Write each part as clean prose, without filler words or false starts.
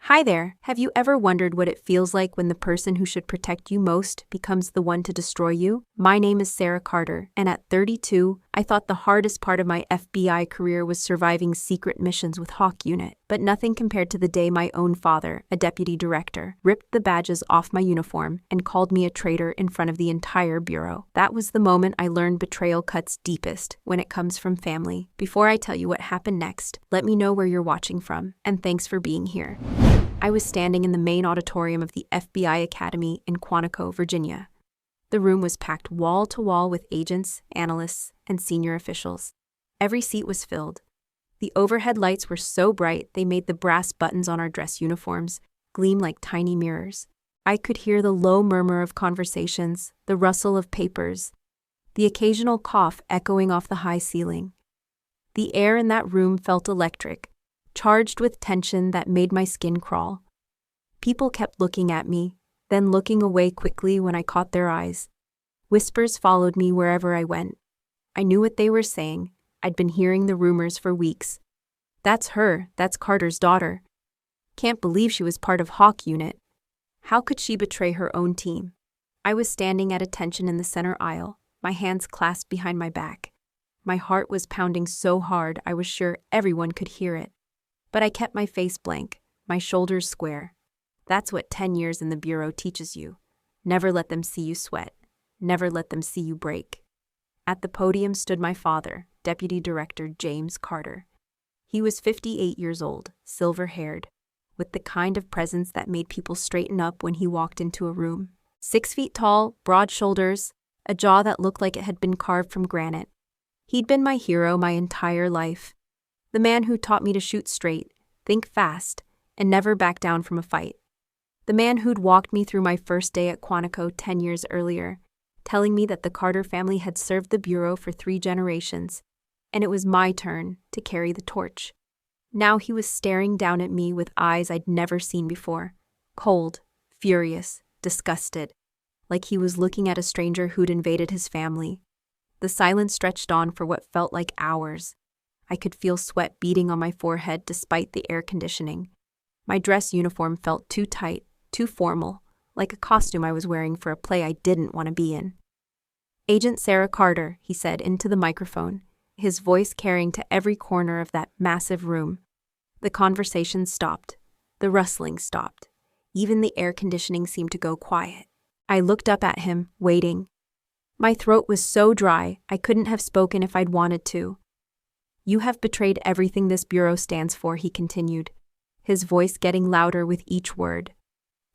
Hi there, have you ever wondered what it feels like when the person who should protect you most becomes the one to destroy you? My name is Sarah Carter, and at 32, I thought the hardest part of my FBI career was surviving secret missions with Hawk Unit. But nothing compared to the day my own father, a deputy director, ripped the badges off my uniform and called me a traitor in front of the entire bureau. That was the moment I learned betrayal cuts deepest when it comes from family. Before I tell you what happened next, let me know where you're watching from, and thanks for being here. I was standing in the main auditorium of the FBI Academy in Quantico, Virginia. The room was packed wall to wall with agents, analysts, and senior officials. Every seat was filled. The overhead lights were so bright they made the brass buttons on our dress uniforms gleam like tiny mirrors. I could hear the low murmur of conversations, the rustle of papers, the occasional cough echoing off the high ceiling. The air in that room felt electric, charged with tension that made my skin crawl. People kept looking at me, then looking away quickly when I caught their eyes. Whispers followed me wherever I went. I knew what they were saying. I'd been hearing the rumors for weeks. That's her, that's Carter's daughter. Can't believe she was part of Hawk Unit. How could she betray her own team? I was standing at attention in the center aisle, my hands clasped behind my back. My heart was pounding so hard I was sure everyone could hear it. But I kept my face blank, my shoulders square. That's what 10 years in the Bureau teaches you. Never let them see you sweat. Never let them see you break. At the podium stood my father, Deputy Director James Carter. He was 58 years old, silver-haired, with the kind of presence that made people straighten up when he walked into a room. 6 feet tall, broad shoulders, a jaw that looked like it had been carved from granite. He'd been my hero my entire life. The man who taught me to shoot straight, think fast, and never back down from a fight. The man who'd walked me through my first day at Quantico 10 years earlier, telling me that the Carter family had served the Bureau for 3 generations, and it was my turn to carry the torch. Now he was staring down at me with eyes I'd never seen before, cold, furious, disgusted, like he was looking at a stranger who'd invaded his family. The silence stretched on for what felt like hours. I could feel sweat beading on my forehead despite the air conditioning. My dress uniform felt too tight, too formal, like a costume I was wearing for a play I didn't want to be in. "Agent Sarah Carter," he said into the microphone, his voice carrying to every corner of that massive room. The conversation stopped. The rustling stopped. Even the air conditioning seemed to go quiet. I looked up at him, waiting. My throat was so dry I couldn't have spoken if I'd wanted to. "You have betrayed everything this Bureau stands for," he continued, his voice getting louder with each word.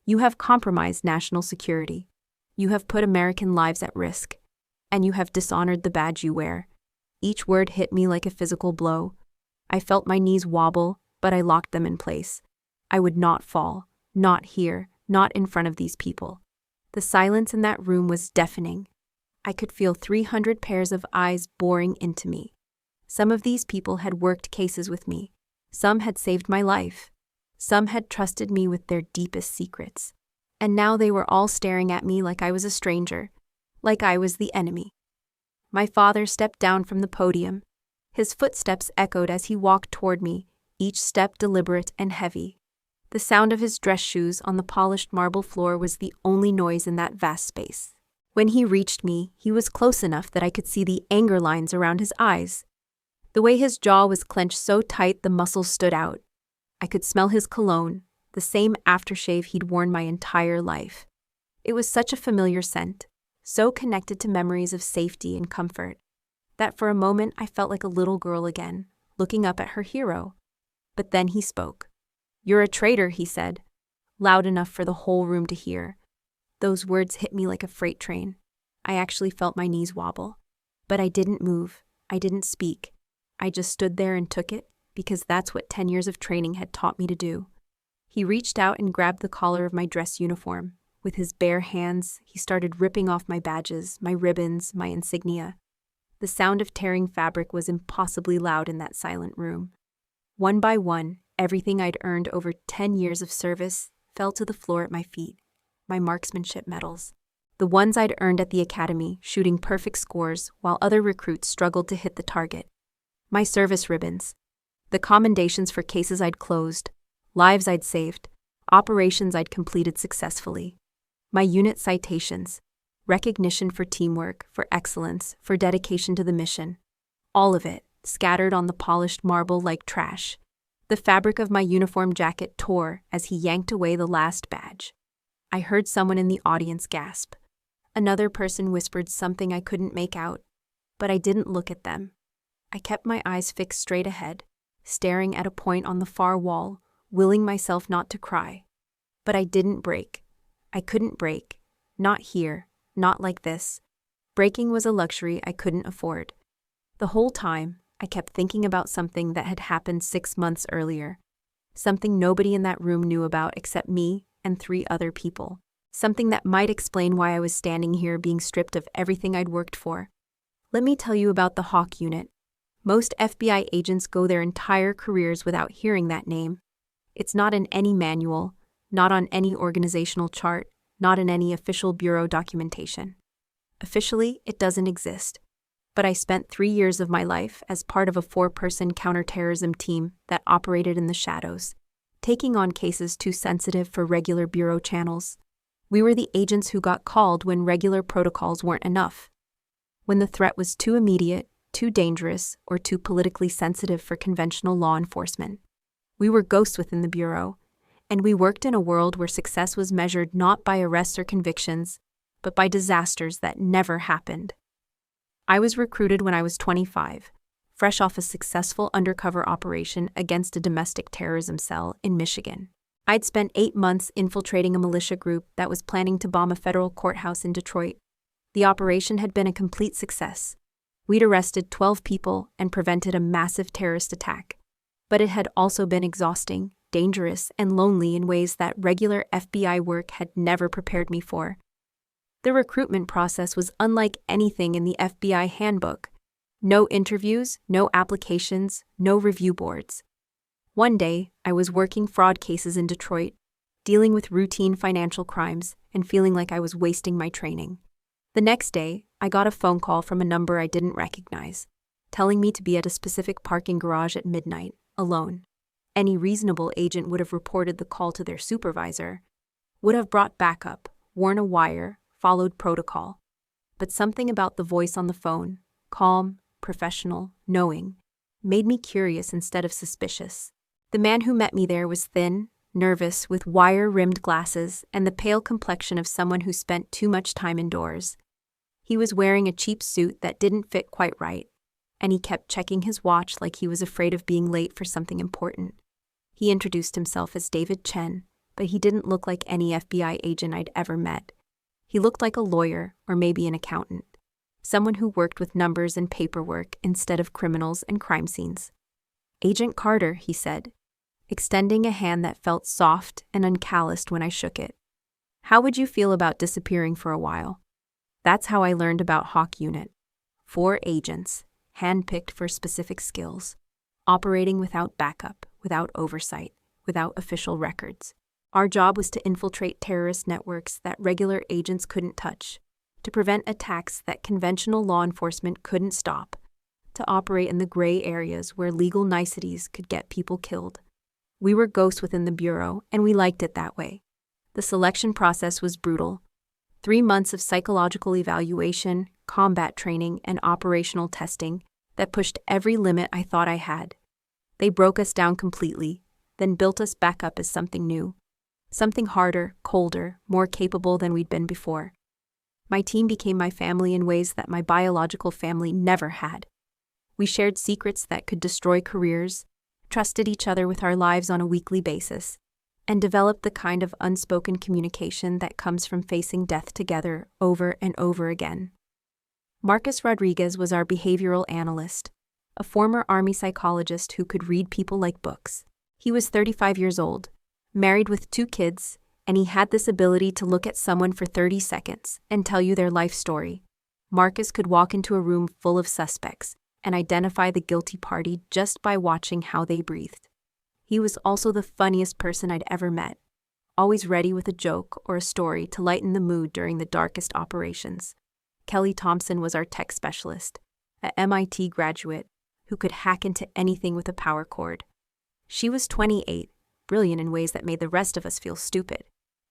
"You have compromised national security. You have put American lives at risk. And you have dishonored the badge you wear." Each word hit me like a physical blow. I felt my knees wobble, but I locked them in place. I would not fall, not here, not in front of these people. The silence in that room was deafening. I could feel 300 pairs of eyes boring into me. Some of these people had worked cases with me. Some had saved my life. Some had trusted me with their deepest secrets. And now they were all staring at me like I was a stranger, like I was the enemy. My father stepped down from the podium. His footsteps echoed as he walked toward me, each step deliberate and heavy. The sound of his dress shoes on the polished marble floor was the only noise in that vast space. When he reached me, he was close enough that I could see the anger lines around his eyes. The way his jaw was clenched so tight the muscles stood out. I could smell his cologne, the same aftershave he'd worn my entire life. It was such a familiar scent, so connected to memories of safety and comfort, that for a moment I felt like a little girl again, looking up at her hero. But then he spoke. "You're a traitor," he said, loud enough for the whole room to hear. Those words hit me like a freight train. I actually felt my knees wobble. But I didn't move. I didn't speak. I just stood there and took it, because that's what 10 years of training had taught me to do. He reached out and grabbed the collar of my dress uniform. With his bare hands, he started ripping off my badges, my ribbons, my insignia. The sound of tearing fabric was impossibly loud in that silent room. One by one, everything I'd earned over 10 years of service fell to the floor at my feet. My marksmanship medals. The ones I'd earned at the academy, shooting perfect scores while other recruits struggled to hit the target. My service ribbons. The commendations for cases I'd closed, lives I'd saved, operations I'd completed successfully, my unit citations, recognition for teamwork, for excellence, for dedication to the mission. All of it, scattered on the polished marble like trash. The fabric of my uniform jacket tore as he yanked away the last badge. I heard someone in the audience gasp. Another person whispered something I couldn't make out, but I didn't look at them. I kept my eyes fixed straight ahead, staring at a point on the far wall, willing myself not to cry. But I didn't break. I couldn't break. Not here, not like this. Breaking was a luxury I couldn't afford. The whole time, I kept thinking about something that had happened 6 months earlier. Something nobody in that room knew about except me and 3 other people. Something that might explain why I was standing here being stripped of everything I'd worked for. Let me tell you about the Hawk Unit. Most FBI agents go their entire careers without hearing that name. It's not in any manual, not on any organizational chart, not in any official bureau documentation. Officially, it doesn't exist. But I spent 3 years of my life as part of a 4-person counterterrorism team that operated in the shadows, taking on cases too sensitive for regular bureau channels. We were the agents who got called when regular protocols weren't enough. When the threat was too immediate, too dangerous, or too politically sensitive for conventional law enforcement. We were ghosts within the bureau, and we worked in a world where success was measured not by arrests or convictions, but by disasters that never happened. I was recruited when I was 25, fresh off a successful undercover operation against a domestic terrorism cell in Michigan. I'd spent 8 months infiltrating a militia group that was planning to bomb a federal courthouse in Detroit. The operation had been a complete success. We'd arrested 12 people and prevented a massive terrorist attack. But it had also been exhausting, dangerous, and lonely in ways that regular FBI work had never prepared me for. The recruitment process was unlike anything in the FBI handbook. No interviews, no applications, no review boards. One day, I was working fraud cases in Detroit, dealing with routine financial crimes, and feeling like I was wasting my training. The next day, I got a phone call from a number I didn't recognize, telling me to be at a specific parking garage at midnight, alone. Any reasonable agent would have reported the call to their supervisor, would have brought backup, worn a wire, followed protocol. But something about the voice on the phone, calm, professional, knowing, made me curious instead of suspicious. The man who met me there was thin, nervous, with wire-rimmed glasses and the pale complexion of someone who spent too much time indoors. He was wearing a cheap suit that didn't fit quite right, and he kept checking his watch like he was afraid of being late for something important. He introduced himself as David Chen, but he didn't look like any FBI agent I'd ever met. He looked like a lawyer or maybe an accountant, someone who worked with numbers and paperwork instead of criminals and crime scenes. "Agent Carter," he said, extending a hand that felt soft and uncalloused when I shook it. "How would you feel about disappearing for a while?" That's how I learned about Hawk Unit. 4 agents, handpicked for specific skills, operating without backup, without oversight, without official records. Our job was to infiltrate terrorist networks that regular agents couldn't touch, to prevent attacks that conventional law enforcement couldn't stop, to operate in the gray areas where legal niceties could get people killed. We were ghosts within the bureau, and we liked it that way. The selection process was brutal. 3 months of psychological evaluation, combat training, and operational testing that pushed every limit I thought I had. They broke us down completely, then built us back up as something new. Something harder, colder, more capable than we'd been before. My team became my family in ways that my biological family never had. We shared secrets that could destroy careers, trusted each other with our lives on a weekly basis, and developed the kind of unspoken communication that comes from facing death together over and over again. Marcus Rodriguez was our behavioral analyst, a former Army psychologist who could read people like books. He was 35 years old, married with 2 kids, and he had this ability to look at someone for 30 seconds and tell you their life story. Marcus could walk into a room full of suspects and identify the guilty party just by watching how they breathed. He was also the funniest person I'd ever met, always ready with a joke or a story to lighten the mood during the darkest operations. Kelly Thompson was our tech specialist, a MIT graduate who could hack into anything with a power cord. She was 28, brilliant in ways that made the rest of us feel stupid.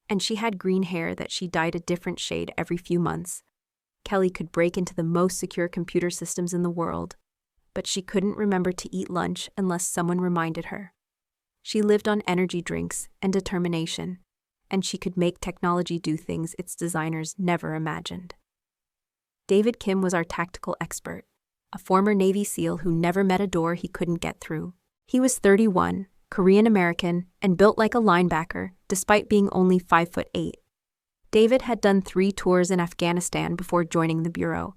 And she had green hair that she dyed a different shade every few months. Kelly could break into the most secure computer systems in the world, but she couldn't remember to eat lunch unless someone reminded her. She lived on energy drinks and determination, and she could make technology do things its designers never imagined. David Kim was our tactical expert, a former Navy SEAL who never met a door he couldn't get through. He was 31, Korean-American, and built like a linebacker, despite being only 5'8". David had done 3 tours in Afghanistan before joining the Bureau,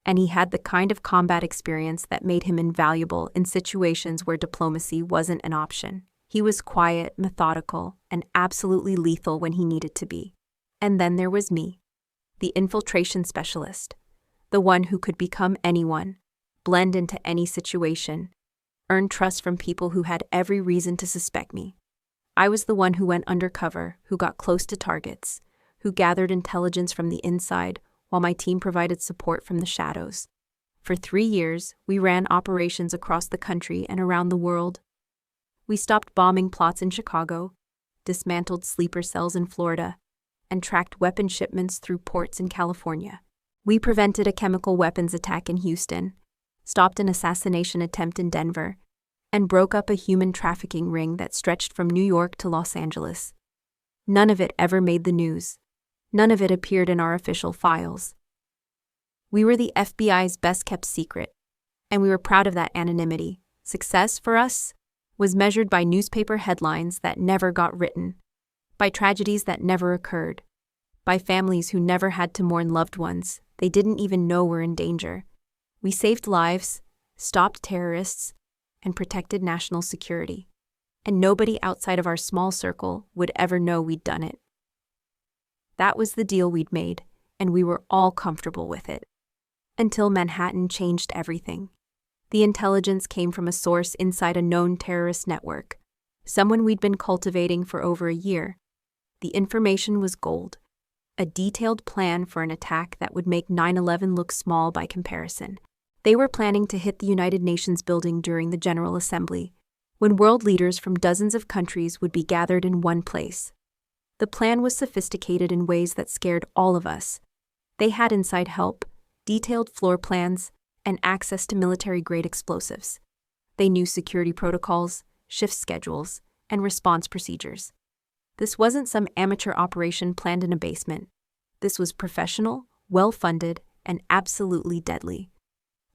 and he had the kind of combat experience that made him invaluable in situations where diplomacy wasn't an option. He was quiet, methodical, and absolutely lethal when he needed to be. And then there was me, the infiltration specialist, the one who could become anyone, blend into any situation, earn trust from people who had every reason to suspect me. I was the one who went undercover, who got close to targets, who gathered intelligence from the inside, while my team provided support from the shadows. For 3 years, we ran operations across the country and around the world. We stopped bombing plots in Chicago, dismantled sleeper cells in Florida, and tracked weapon shipments through ports in California. We prevented a chemical weapons attack in Houston, stopped an assassination attempt in Denver, and broke up a human trafficking ring that stretched from New York to Los Angeles. None of it ever made the news. None of it appeared in our official files. We were the FBI's best-kept secret, and we were proud of that anonymity. Success, for us, was measured by newspaper headlines that never got written, by tragedies that never occurred, by families who never had to mourn loved ones they didn't even know were in danger. We saved lives, stopped terrorists, and protected national security. And nobody outside of our small circle would ever know we'd done it. That was the deal we'd made, and we were all comfortable with it. Until Manhattan changed everything. The intelligence came from a source inside a known terrorist network, someone we'd been cultivating for over a year. The information was gold, a detailed plan for an attack that would make 9/11 look small by comparison. They were planning to hit the United Nations building during the General Assembly, when world leaders from dozens of countries would be gathered in one place. The plan was sophisticated in ways that scared all of us. They had inside help, detailed floor plans, and access to military-grade explosives. They knew security protocols, shift schedules, and response procedures. This wasn't some amateur operation planned in a basement. This was professional, well-funded, and absolutely deadly.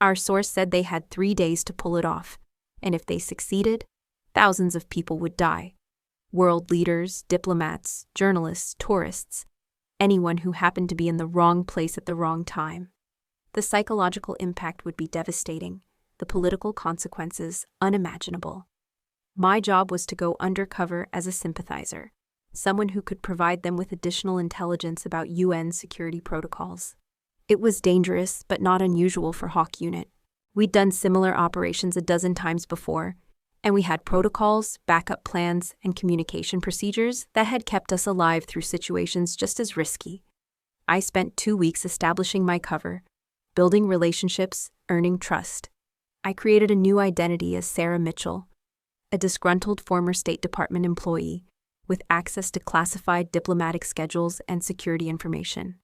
Our source said they had 3 days to pull it off, and if they succeeded, thousands of people would die. World leaders, diplomats, journalists, tourists, anyone who happened to be in the wrong place at the wrong time. The psychological impact would be devastating, the political consequences unimaginable. My job was to go undercover as a sympathizer, someone who could provide them with additional intelligence about UN security protocols. It was dangerous, but not unusual for Hawk Unit. We'd done similar operations a dozen times before, and we had protocols, backup plans, and communication procedures that had kept us alive through situations just as risky. I spent 2 weeks establishing my cover, building relationships, earning trust. I created a new identity as Sarah Mitchell, a disgruntled former State Department employee with access to classified diplomatic schedules and security information.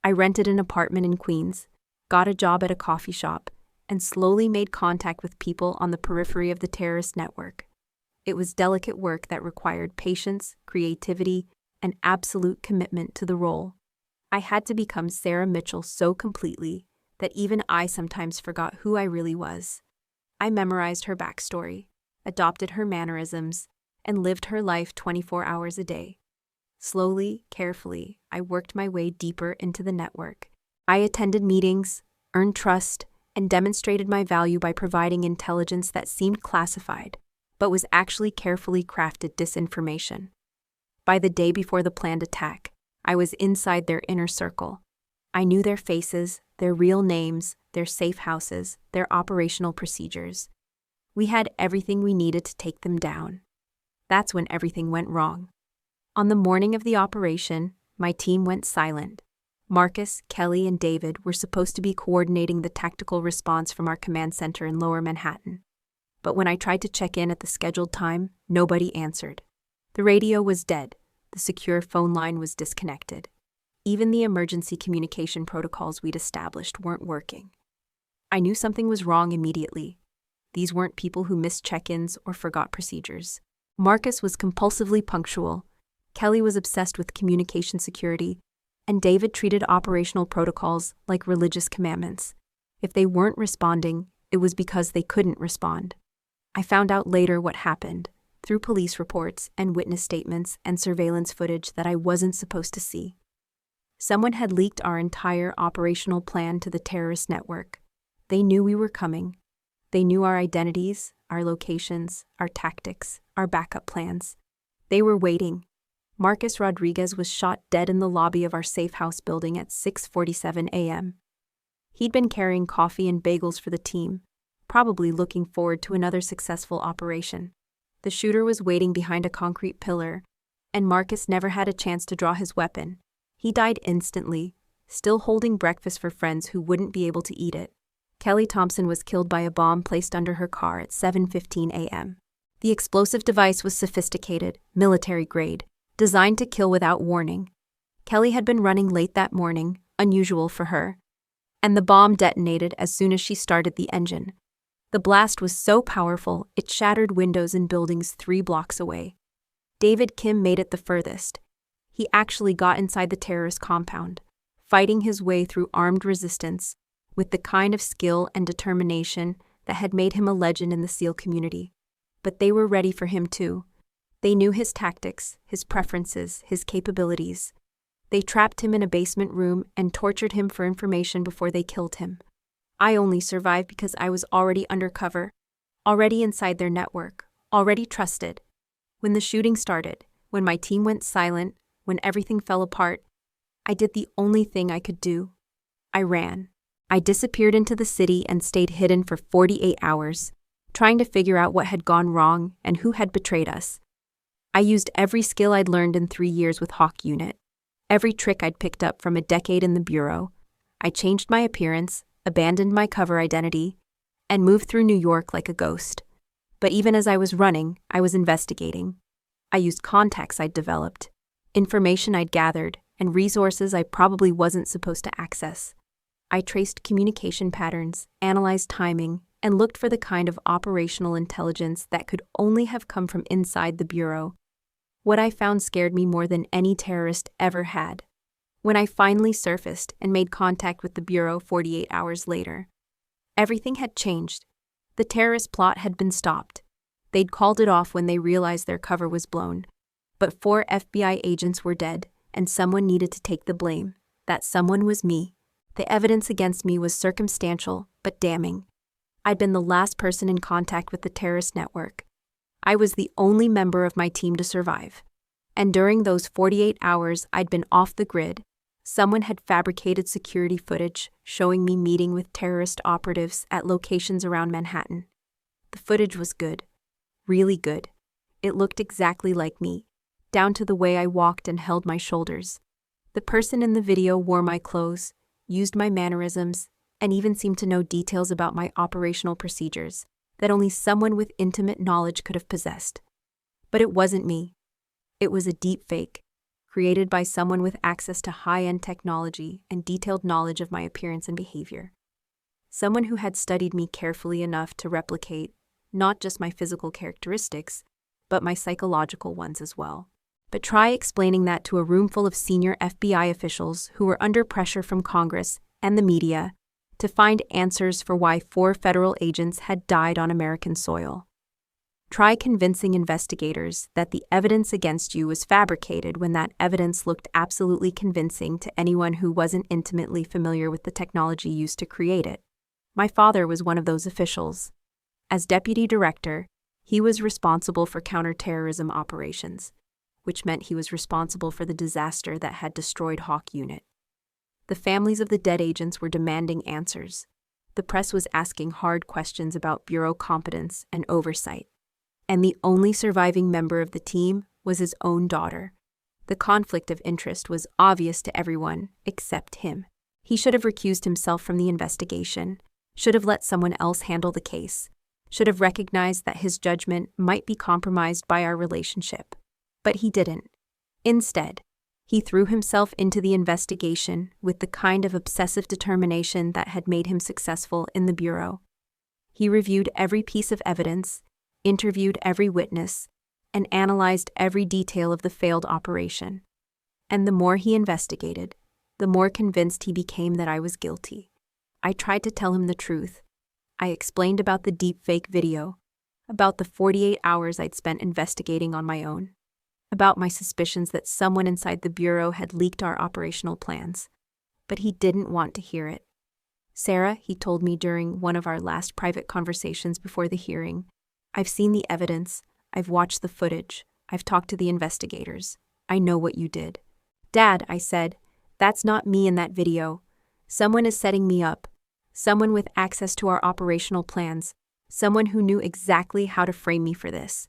I rented an apartment in Queens, got a job at a coffee shop, and slowly made contact with people on the periphery of the terrorist network. It was delicate work that required patience, creativity, and absolute commitment to the role. I had to become Sarah Mitchell so completely that even I sometimes forgot who I really was. I memorized her backstory, adopted her mannerisms, and lived her life 24 hours a day. Slowly, carefully, I worked my way deeper into the network. I attended meetings, earned trust, and demonstrated my value by providing intelligence that seemed classified, but was actually carefully crafted disinformation. By the day before the planned attack, I was inside their inner circle. I knew their faces, their real names, their safe houses, their operational procedures. We had everything we needed to take them down. That's when everything went wrong. On the morning of the operation, my team went silent. Marcus, Kelly, and David were supposed to be coordinating the tactical response from our command center in Lower Manhattan. But when I tried to check in at the scheduled time, nobody answered. The radio was dead. The secure phone line was disconnected. Even the emergency communication protocols we'd established weren't working. I knew something was wrong immediately. These weren't people who missed check-ins or forgot procedures. Marcus was compulsively punctual, Kelly was obsessed with communication security, and David treated operational protocols like religious commandments. If they weren't responding, it was because they couldn't respond. I found out later what happened, through police reports and witness statements and surveillance footage that I wasn't supposed to see. Someone had leaked our entire operational plan to the terrorist network. They knew we were coming. They knew our identities, our locations, our tactics, our backup plans. They were waiting. Marcus Rodriguez was shot dead in the lobby of our safe house building at 6:47 a.m. He'd been carrying coffee and bagels for the team, probably looking forward to another successful operation. The shooter was waiting behind a concrete pillar, and Marcus never had a chance to draw his weapon. He died instantly, still holding breakfast for friends who wouldn't be able to eat it. Kelly Thompson was killed by a bomb placed under her car at 7:15 a.m. The explosive device was sophisticated, military-grade, designed to kill without warning. Kelly had been running late that morning, unusual for her, and the bomb detonated as soon as she started the engine. The blast was so powerful, it shattered windows in buildings 3 blocks away. David Kim made it the furthest. He actually got inside the terrorist compound, fighting his way through armed resistance, with the kind of skill and determination that had made him a legend in the SEAL community. But they were ready for him too. They knew his tactics, his preferences, his capabilities. They trapped him in a basement room and tortured him for information before they killed him. I only survived because I was already undercover, already inside their network, already trusted. When the shooting started, when my team went silent, when everything fell apart, I did the only thing I could do. I ran. I disappeared into the city and stayed hidden for 48 hours, trying to figure out what had gone wrong and who had betrayed us. I used every skill I'd learned in 3 years with Hawk Unit, every trick I'd picked up from a decade in the Bureau. I changed my appearance, abandoned my cover identity, and moved through New York like a ghost. But even as I was running, I was investigating. I used contacts I'd developed, information I'd gathered, and resources I probably wasn't supposed to access. I traced communication patterns, analyzed timing, and looked for the kind of operational intelligence that could only have come from inside the Bureau. What I found scared me more than any terrorist ever had. When I finally surfaced and made contact with the Bureau 48 hours later, everything had changed. The terrorist plot had been stopped. They'd called it off when they realized their cover was blown. But 4 FBI agents were dead, and someone needed to take the blame. That someone was me. The evidence against me was circumstantial, but damning. I'd been the last person in contact with the terrorist network. I was the only member of my team to survive. And during those 48 hours I'd been off the grid, someone had fabricated security footage showing me meeting with terrorist operatives at locations around Manhattan. The footage was good. Really good. It looked exactly like me, down to the way I walked and held my shoulders. The person in the video wore my clothes, used my mannerisms, and even seemed to know details about my operational procedures that only someone with intimate knowledge could have possessed. But it wasn't me. It was a deep fake, created by someone with access to high-end technology and detailed knowledge of my appearance and behavior. Someone who had studied me carefully enough to replicate not just my physical characteristics, but my psychological ones as well. But try explaining that to a room full of senior FBI officials who were under pressure from Congress and the media to find answers for why 4 federal agents had died on American soil. Try convincing investigators that the evidence against you was fabricated when that evidence looked absolutely convincing to anyone who wasn't intimately familiar with the technology used to create it. My father was one of those officials. As deputy director, he was responsible for counterterrorism operations, which meant he was responsible for the disaster that had destroyed Hawk Unit. The families of the dead agents were demanding answers. The press was asking hard questions about Bureau competence and oversight. And the only surviving member of the team was his own daughter. The conflict of interest was obvious to everyone except him. He should have recused himself from the investigation, should have let someone else handle the case, should have recognized that his judgment might be compromised by our relationship. But he didn't. Instead, he threw himself into the investigation with the kind of obsessive determination that had made him successful in the Bureau. He reviewed every piece of evidence, interviewed every witness, and analyzed every detail of the failed operation. And the more he investigated, the more convinced he became that I was guilty. I tried to tell him the truth. I explained about the deepfake video, about the 48 hours I'd spent investigating on my own, about my suspicions that someone inside the Bureau had leaked our operational plans. But he didn't want to hear it. Sarah, he told me during one of our last private conversations before the hearing, I've seen the evidence, I've watched the footage, I've talked to the investigators. I know what you did. Dad, I said, that's not me in that video. Someone is setting me up. Someone with access to our operational plans. Someone who knew exactly how to frame me for this.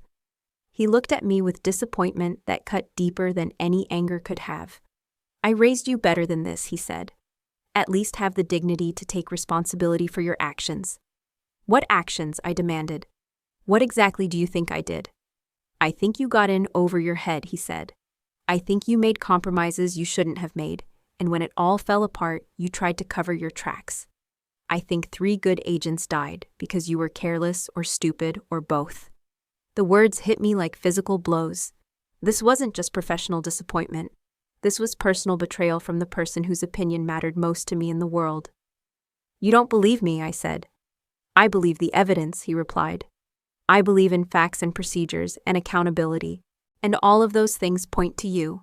He looked at me with disappointment that cut deeper than any anger could have. I raised you better than this, he said. At least have the dignity to take responsibility for your actions. What actions? I demanded. What exactly do you think I did? I think you got in over your head, he said. I think you made compromises you shouldn't have made, and when it all fell apart, you tried to cover your tracks. I think 3 good agents died because you were careless or stupid or both. The words hit me like physical blows. This wasn't just professional disappointment. This was personal betrayal from the person whose opinion mattered most to me in the world. You don't believe me, I said. I believe the evidence, he replied. I believe in facts and procedures and accountability, and all of those things point to you.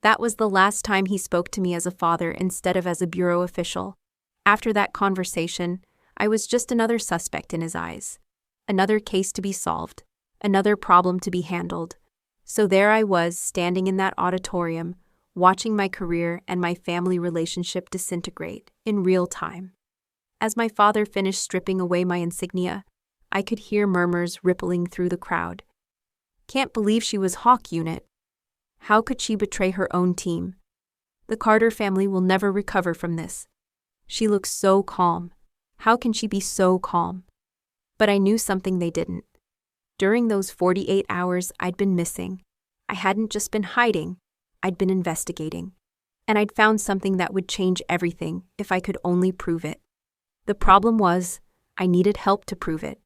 That was the last time he spoke to me as a father instead of as a Bureau official. After that conversation, I was just another suspect in his eyes. Another case to be solved. Another problem to be handled. So there I was, standing in that auditorium, watching my career and my family relationship disintegrate in real time. As my father finished stripping away my insignia, I could hear murmurs rippling through the crowd. Can't believe she was Hawk Unit. How could she betray her own team? The Carter family will never recover from this. She looks so calm. How can she be so calm? But I knew something they didn't. During those 48 hours I'd been missing, I hadn't just been hiding, I'd been investigating. And I'd found something that would change everything if I could only prove it. The problem was, I needed help to prove it.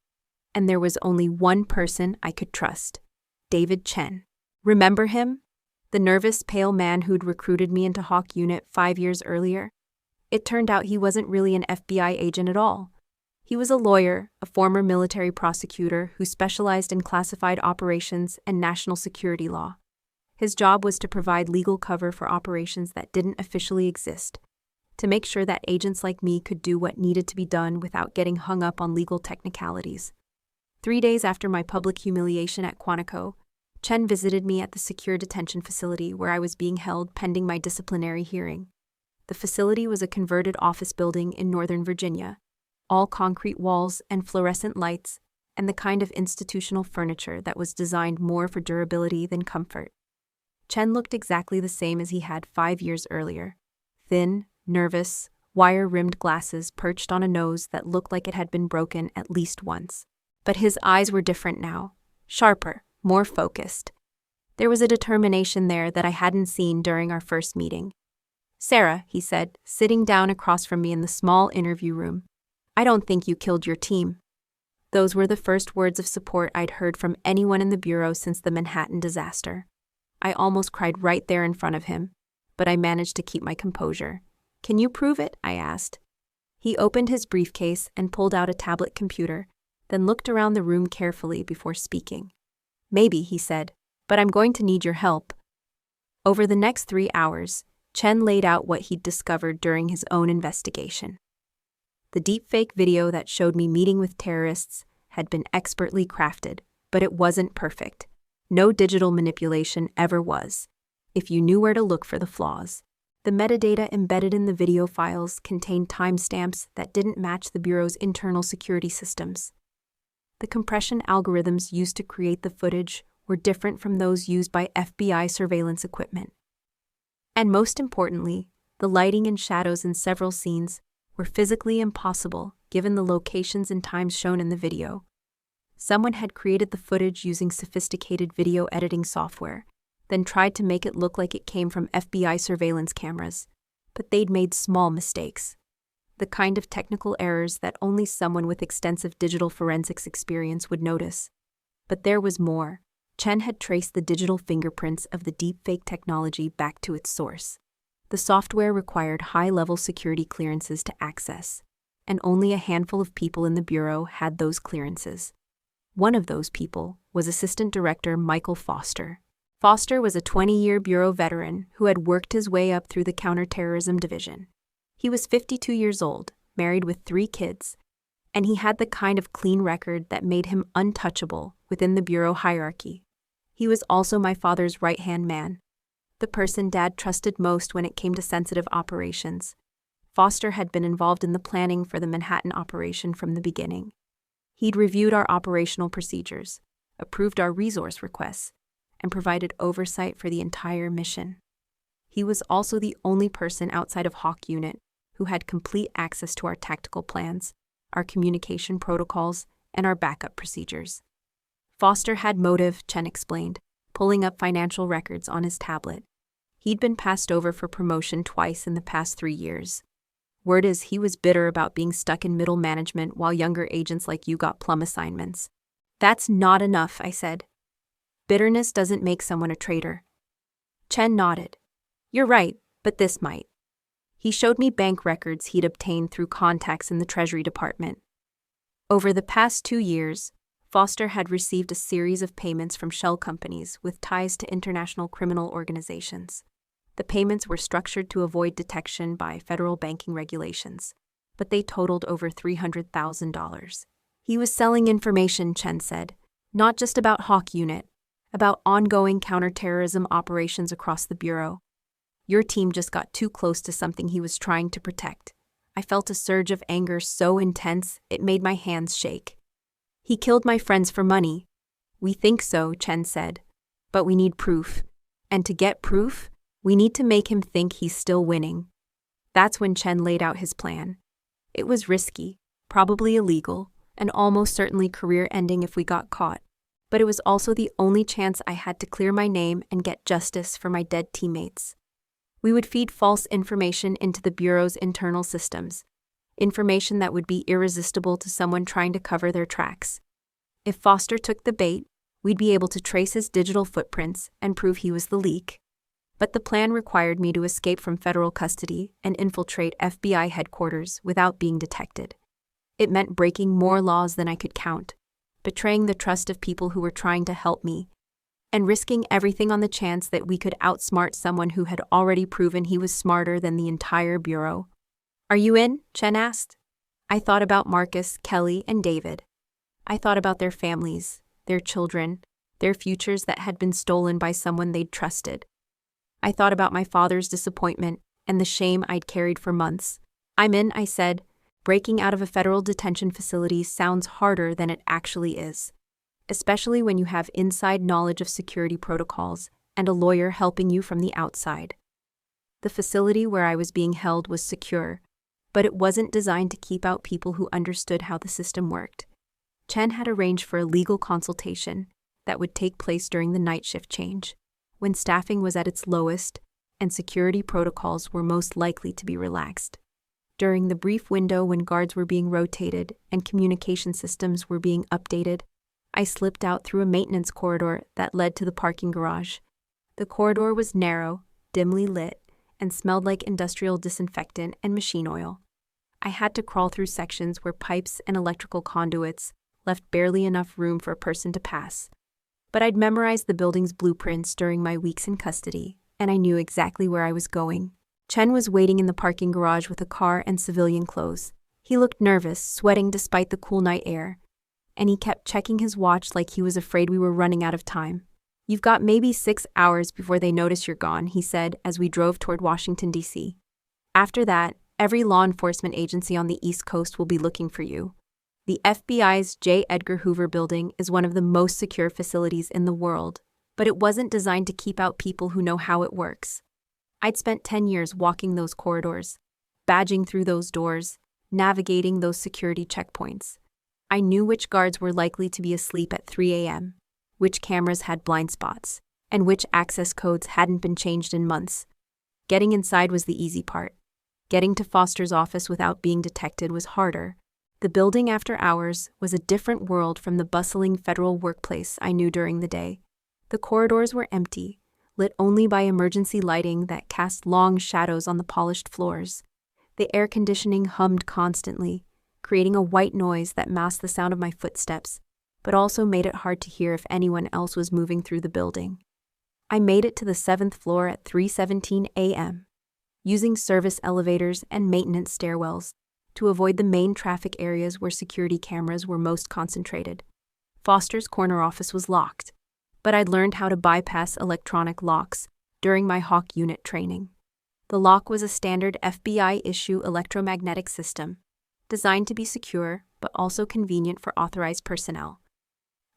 And there was only one person I could trust. David Chen. Remember him? The nervous, pale man who'd recruited me into Hawk Unit 5 years earlier? It turned out he wasn't really an FBI agent at all. He was a lawyer, a former military prosecutor who specialized in classified operations and national security law. His job was to provide legal cover for operations that didn't officially exist, to make sure that agents like me could do what needed to be done without getting hung up on legal technicalities. 3 days after my public humiliation at Quantico, Chen visited me at the secure detention facility where I was being held pending my disciplinary hearing. The facility was a converted office building in Northern Virginia, all concrete walls and fluorescent lights, and the kind of institutional furniture that was designed more for durability than comfort. Chen looked exactly the same as he had 5 years earlier. Thin, nervous, wire-rimmed glasses perched on a nose that looked like it had been broken at least once. But his eyes were different now, sharper, more focused. There was a determination there that I hadn't seen during our first meeting. Sarah, he said, sitting down across from me in the small interview room, I don't think you killed your team. Those were the first words of support I'd heard from anyone in the Bureau since the Manhattan disaster. I almost cried right there in front of him, but I managed to keep my composure. Can you prove it? I asked. He opened his briefcase and pulled out a tablet computer, then looked around the room carefully before speaking. Maybe, he said, but I'm going to need your help. Over the next 3 hours, Chen laid out what he'd discovered during his own investigation. The deepfake video that showed me meeting with terrorists had been expertly crafted, but it wasn't perfect. No digital manipulation ever was, if you knew where to look for the flaws. The metadata embedded in the video files contained timestamps that didn't match the Bureau's internal security systems. The compression algorithms used to create the footage were different from those used by FBI surveillance equipment. And most importantly, the lighting and shadows in several scenes were physically impossible given the locations and times shown in the video. Someone had created the footage using sophisticated video editing software, then tried to make it look like it came from FBI surveillance cameras. But they'd made small mistakes. The kind of technical errors that only someone with extensive digital forensics experience would notice. But there was more. Chen had traced the digital fingerprints of the deepfake technology back to its source. The software required high-level security clearances to access, and only a handful of people in the Bureau had those clearances. One of those people was Assistant Director Michael Foster. Foster was a 20-year Bureau veteran who had worked his way up through the counterterrorism division. He was 52 years old, married with 3 kids, and he had the kind of clean record that made him untouchable within the Bureau hierarchy. He was also my father's right-hand man, the person Dad trusted most when it came to sensitive operations. Foster had been involved in the planning for the Manhattan operation from the beginning. He'd reviewed our operational procedures, approved our resource requests, and provided oversight for the entire mission. He was also the only person outside of Hawk Unit who had complete access to our tactical plans, our communication protocols, and our backup procedures. Foster had motive, Chen explained, pulling up financial records on his tablet. He'd been passed over for promotion twice in the past 3 years. Word is he was bitter about being stuck in middle management while younger agents like you got plum assignments. That's not enough, I said. Bitterness doesn't make someone a traitor. Chen nodded. You're right, but this might. He showed me bank records he'd obtained through contacts in the Treasury Department. Over the past 2 years, Foster had received a series of payments from shell companies with ties to international criminal organizations. The payments were structured to avoid detection by federal banking regulations, but they totaled over $300,000. He was selling information, Chen said, not just about Hawk Unit, about ongoing counterterrorism operations across the Bureau. Your team just got too close to something he was trying to protect. I felt a surge of anger so intense it made my hands shake. He killed my friends for money. We think so, Chen said, but we need proof. And to get proof, we need to make him think he's still winning. That's when Chen laid out his plan. It was risky, probably illegal, and almost certainly career-ending if we got caught. But it was also the only chance I had to clear my name and get justice for my dead teammates. We would feed false information into the Bureau's internal systems, information that would be irresistible to someone trying to cover their tracks. If Foster took the bait, we'd be able to trace his digital footprints and prove he was the leak. But the plan required me to escape from federal custody and infiltrate FBI headquarters without being detected. It meant breaking more laws than I could count, betraying the trust of people who were trying to help me, and risking everything on the chance that we could outsmart someone who had already proven he was smarter than the entire Bureau. Are you in? Chen asked. I thought about Marcus, Kelly, and David. I thought about their families, their children, their futures that had been stolen by someone they'd trusted. I thought about my father's disappointment and the shame I'd carried for months. I'm in, I said. Breaking out of a federal detention facility sounds harder than it actually is, especially when you have inside knowledge of security protocols and a lawyer helping you from the outside. The facility where I was being held was secure, but it wasn't designed to keep out people who understood how the system worked. Chen had arranged for a legal consultation that would take place during the night shift change, when staffing was at its lowest and security protocols were most likely to be relaxed. During the brief window when guards were being rotated and communication systems were being updated, I slipped out through a maintenance corridor that led to the parking garage. The corridor was narrow, dimly lit, and smelled like industrial disinfectant and machine oil. I had to crawl through sections where pipes and electrical conduits left barely enough room for a person to pass. But I'd memorized the building's blueprints during my weeks in custody, and I knew exactly where I was going. Chen was waiting in the parking garage with a car and civilian clothes. He looked nervous, sweating despite the cool night air, and he kept checking his watch like he was afraid we were running out of time. You've got maybe 6 hours before they notice you're gone, he said as we drove toward Washington, D.C. After that, every law enforcement agency on the East Coast will be looking for you. The FBI's J. Edgar Hoover building is one of the most secure facilities in the world, but it wasn't designed to keep out people who know how it works. I'd spent 10 years walking those corridors, badging through those doors, navigating those security checkpoints. I knew which guards were likely to be asleep at 3 a.m., which cameras had blind spots, and which access codes hadn't been changed in months. Getting inside was the easy part. Getting to Foster's office without being detected was harder. The building after hours was a different world from the bustling federal workplace I knew during the day. The corridors were empty, lit only by emergency lighting that cast long shadows on the polished floors. The air conditioning hummed constantly, creating a white noise that masked the sound of my footsteps, but also made it hard to hear if anyone else was moving through the building. I made it to the 7th floor at 3:17 a.m., using service elevators and maintenance stairwells to avoid the main traffic areas where security cameras were most concentrated. Foster's corner office was locked, but I'd learned how to bypass electronic locks during my Hawk unit training. The lock was a standard FBI-issue electromagnetic system, designed to be secure but also convenient for authorized personnel.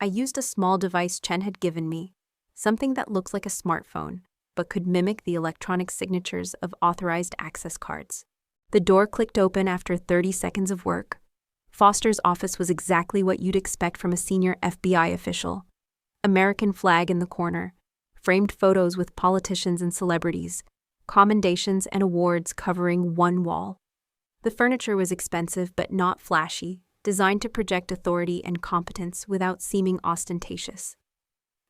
I used a small device Chen had given me, something that looks like a smartphone, but could mimic the electronic signatures of authorized access cards. The door clicked open after 30 seconds of work. Foster's office was exactly what you'd expect from a senior FBI official. American flag in the corner, framed photos with politicians and celebrities, commendations and awards covering one wall. The furniture was expensive but not flashy, designed to project authority and competence without seeming ostentatious.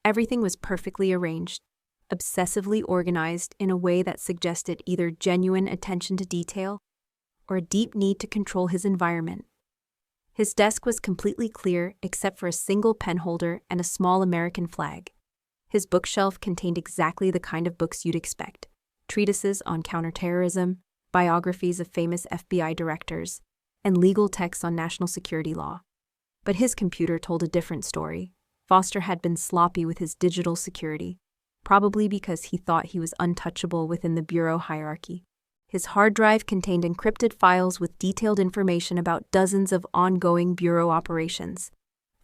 Everything was perfectly arranged, obsessively organized in a way that suggested either genuine attention to detail or a deep need to control his environment. His desk was completely clear except for a single pen holder and a small American flag. His bookshelf contained exactly the kind of books you'd expect: treatises on counterterrorism, biographies of famous FBI directors, and legal texts on national security law. But his computer told a different story. Foster had been sloppy with his digital security, probably because he thought he was untouchable within the bureau hierarchy. His hard drive contained encrypted files with detailed information about dozens of ongoing bureau operations,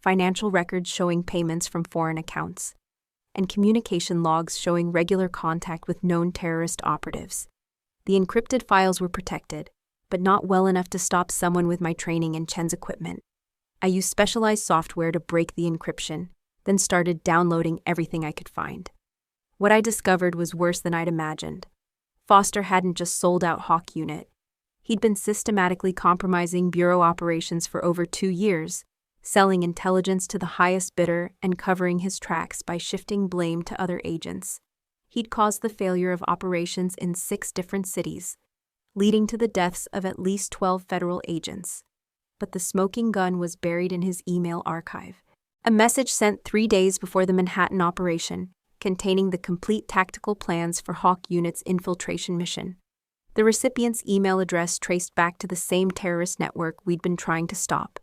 financial records showing payments from foreign accounts, and communication logs showing regular contact with known terrorist operatives. The encrypted files were protected, but not well enough to stop someone with my training in Chen's equipment. I used specialized software to break the encryption, then started downloading everything I could find. What I discovered was worse than I'd imagined. Foster hadn't just sold out Hawk Unit. He'd been systematically compromising bureau operations for over 2 years, selling intelligence to the highest bidder and covering his tracks by shifting blame to other agents. He'd caused the failure of operations in 6 different cities, leading to the deaths of at least 12 federal agents. But the smoking gun was buried in his email archive. A message sent 3 days before the Manhattan operation, containing the complete tactical plans for Hawk Unit's infiltration mission. The recipient's email address traced back to the same terrorist network we'd been trying to stop.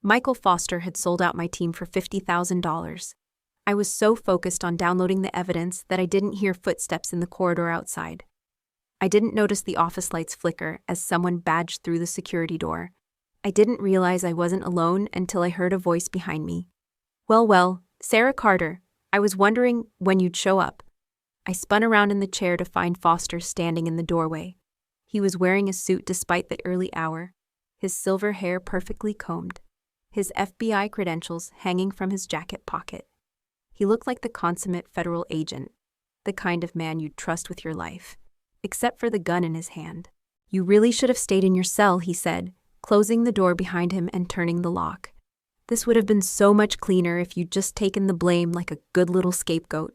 Michael Foster had sold out my team for $50,000. I was so focused on downloading the evidence that I didn't hear footsteps in the corridor outside. I didn't notice the office lights flicker as someone badged through the security door. I didn't realize I wasn't alone until I heard a voice behind me. Well, Sarah Carter, I was wondering when you'd show up." I spun around in the chair to find Foster standing in the doorway. He was wearing a suit despite the early hour, his silver hair perfectly combed, his FBI credentials hanging from his jacket pocket. He looked like the consummate federal agent, the kind of man you'd trust with your life, except for the gun in his hand. "You really should have stayed in your cell," he said, closing the door behind him and turning the lock. "This would have been so much cleaner if you'd just taken the blame like a good little scapegoat."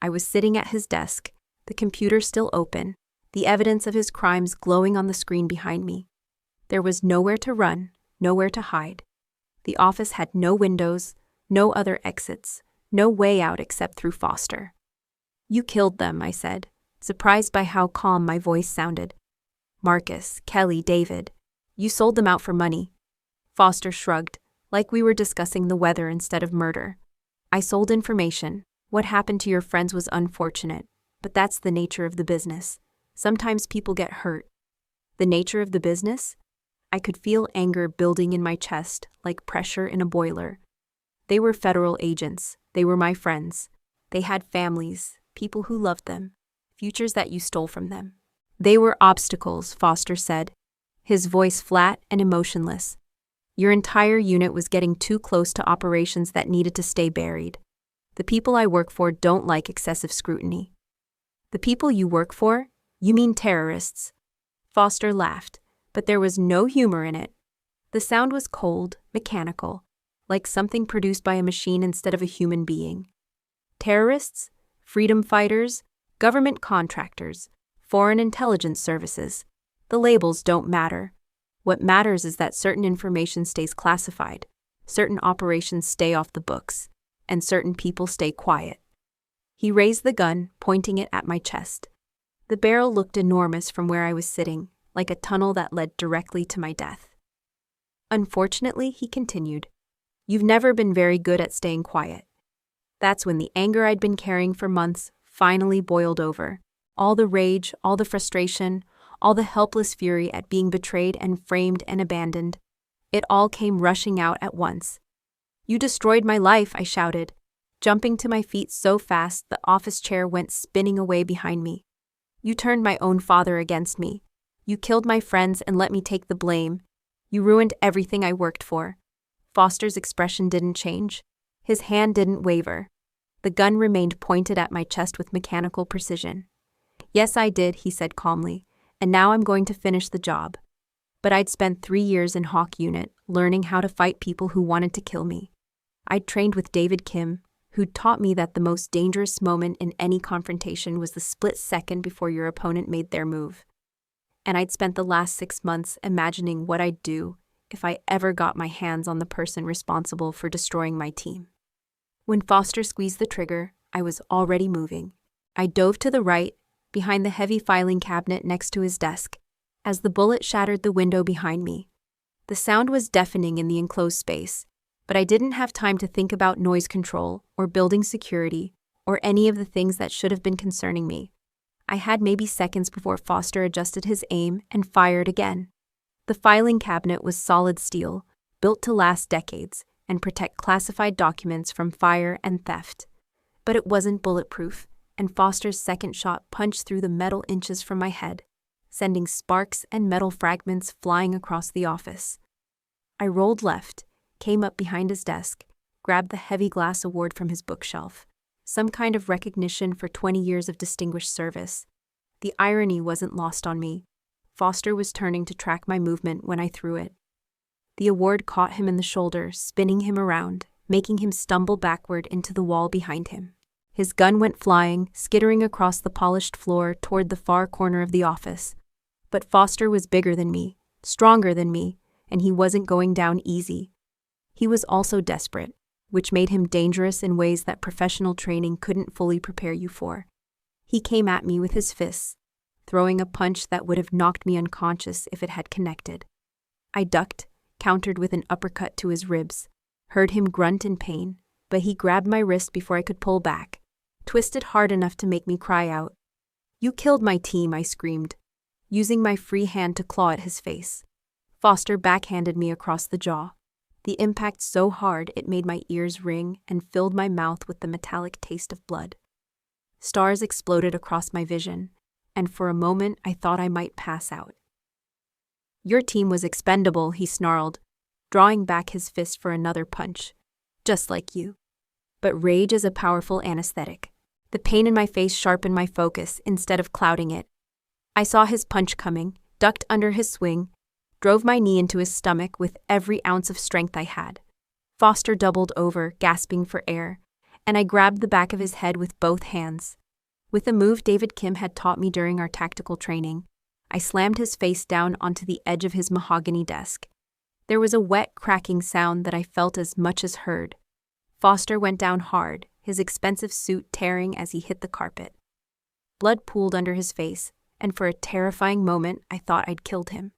I was sitting at his desk, the computer still open, the evidence of his crimes glowing on the screen behind me. There was nowhere to run, nowhere to hide. The office had no windows, no other exits, no way out except through Foster. "You killed them," I said, surprised by how calm my voice sounded. "Marcus, Kelly, David. You sold them out for money." Foster shrugged, like we were discussing the weather instead of murder. "I sold information. What happened to your friends was unfortunate, but that's the nature of the business. Sometimes people get hurt." The nature of the business? I could feel anger building in my chest, like pressure in a boiler. They were federal agents. They were my friends. They had families, people who loved them, futures that you stole from them. "They were obstacles," Foster said, his voice flat and emotionless. "Your entire unit was getting too close to operations that needed to stay buried. The people I work for don't like excessive scrutiny. The people you work for? You mean terrorists? Foster laughed, but there was no humor in it. The sound was cold, mechanical, like something produced by a machine instead of a human being. Terrorists? Freedom fighters? Government contractors? Foreign intelligence services? The labels don't matter. What matters is that certain information stays classified, certain operations stay off the books, and certain people stay quiet. He raised the gun, pointing it at my chest. The barrel looked enormous from where I was sitting, like a tunnel that led directly to my death. Unfortunately, he continued, you've never been very good at staying quiet. That's when the anger I'd been carrying for months finally boiled over. All the rage, all the frustration, all the helpless fury at being betrayed and framed and abandoned. It all came rushing out at once. You destroyed my life, I shouted, jumping to my feet so fast the office chair went spinning away behind me. You turned my own father against me. You killed my friends and let me take the blame. You ruined everything I worked for. Foster's expression didn't change. His hand didn't waver. The gun remained pointed at my chest with mechanical precision. Yes, I did, he said calmly, and now I'm going to finish the job. But I'd spent 3 years in Hawk Unit, learning how to fight people who wanted to kill me. I'd trained with David Kim, who'd taught me that the most dangerous moment in any confrontation was the split second before your opponent made their move. And I'd spent the last 6 months imagining what I'd do if I ever got my hands on the person responsible for destroying my team. When Foster squeezed the trigger, I was already moving. I dove to the right, behind the heavy filing cabinet next to his desk, as the bullet shattered the window behind me. The sound was deafening in the enclosed space, but I didn't have time to think about noise control or building security or any of the things that should have been concerning me. I had maybe seconds before Foster adjusted his aim and fired again. The filing cabinet was solid steel, built to last decades and protect classified documents from fire and theft. But it wasn't bulletproof, and Foster's second shot punched through the metal inches from my head, sending sparks and metal fragments flying across the office. I rolled left, came up behind his desk, grabbed the heavy glass award from his bookshelf, some kind of recognition for 20 years of distinguished service. The irony wasn't lost on me. Foster was turning to track my movement when I threw it. The award caught him in the shoulder, spinning him around, making him stumble backward into the wall behind him. His gun went flying, skittering across the polished floor toward the far corner of the office. But Foster was bigger than me, stronger than me, and he wasn't going down easy. He was also desperate, which made him dangerous in ways that professional training couldn't fully prepare you for. He came at me with his fists, throwing a punch that would have knocked me unconscious if it had connected. I ducked, countered with an uppercut to his ribs, heard him grunt in pain, but he grabbed my wrist before I could pull back, twisted hard enough to make me cry out. You killed my team, I screamed, using my free hand to claw at his face. Foster backhanded me across the jaw, the impact so hard it made my ears ring and filled my mouth with the metallic taste of blood. Stars exploded across my vision, and for a moment I thought I might pass out. Your team was expendable, he snarled, drawing back his fist for another punch. Just like you. But rage is a powerful anesthetic. The pain in my face sharpened my focus instead of clouding it. I saw his punch coming, ducked under his swing, drove my knee into his stomach with every ounce of strength I had. Foster doubled over, gasping for air, and I grabbed the back of his head with both hands. With a move David Kim had taught me during our tactical training, I slammed his face down onto the edge of his mahogany desk. There was a wet, cracking sound that I felt as much as heard. Foster went down hard, his expensive suit tearing as he hit the carpet. Blood pooled under his face, and for a terrifying moment I thought I'd killed him.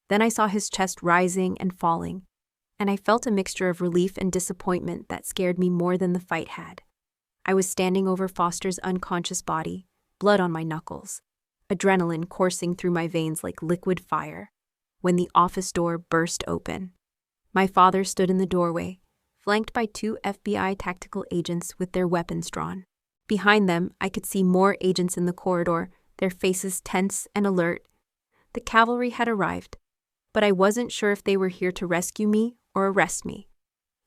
Then I saw his chest rising and falling, and I felt a mixture of relief and disappointment that scared me more than the fight had. I was standing over Foster's unconscious body, blood on my knuckles, adrenaline coursing through my veins like liquid fire, when the office door burst open. My father stood in the doorway, flanked by 2 FBI tactical agents with their weapons drawn. Behind them, I could see more agents in the corridor, their faces tense and alert. The cavalry had arrived, but I wasn't sure if they were here to rescue me or arrest me.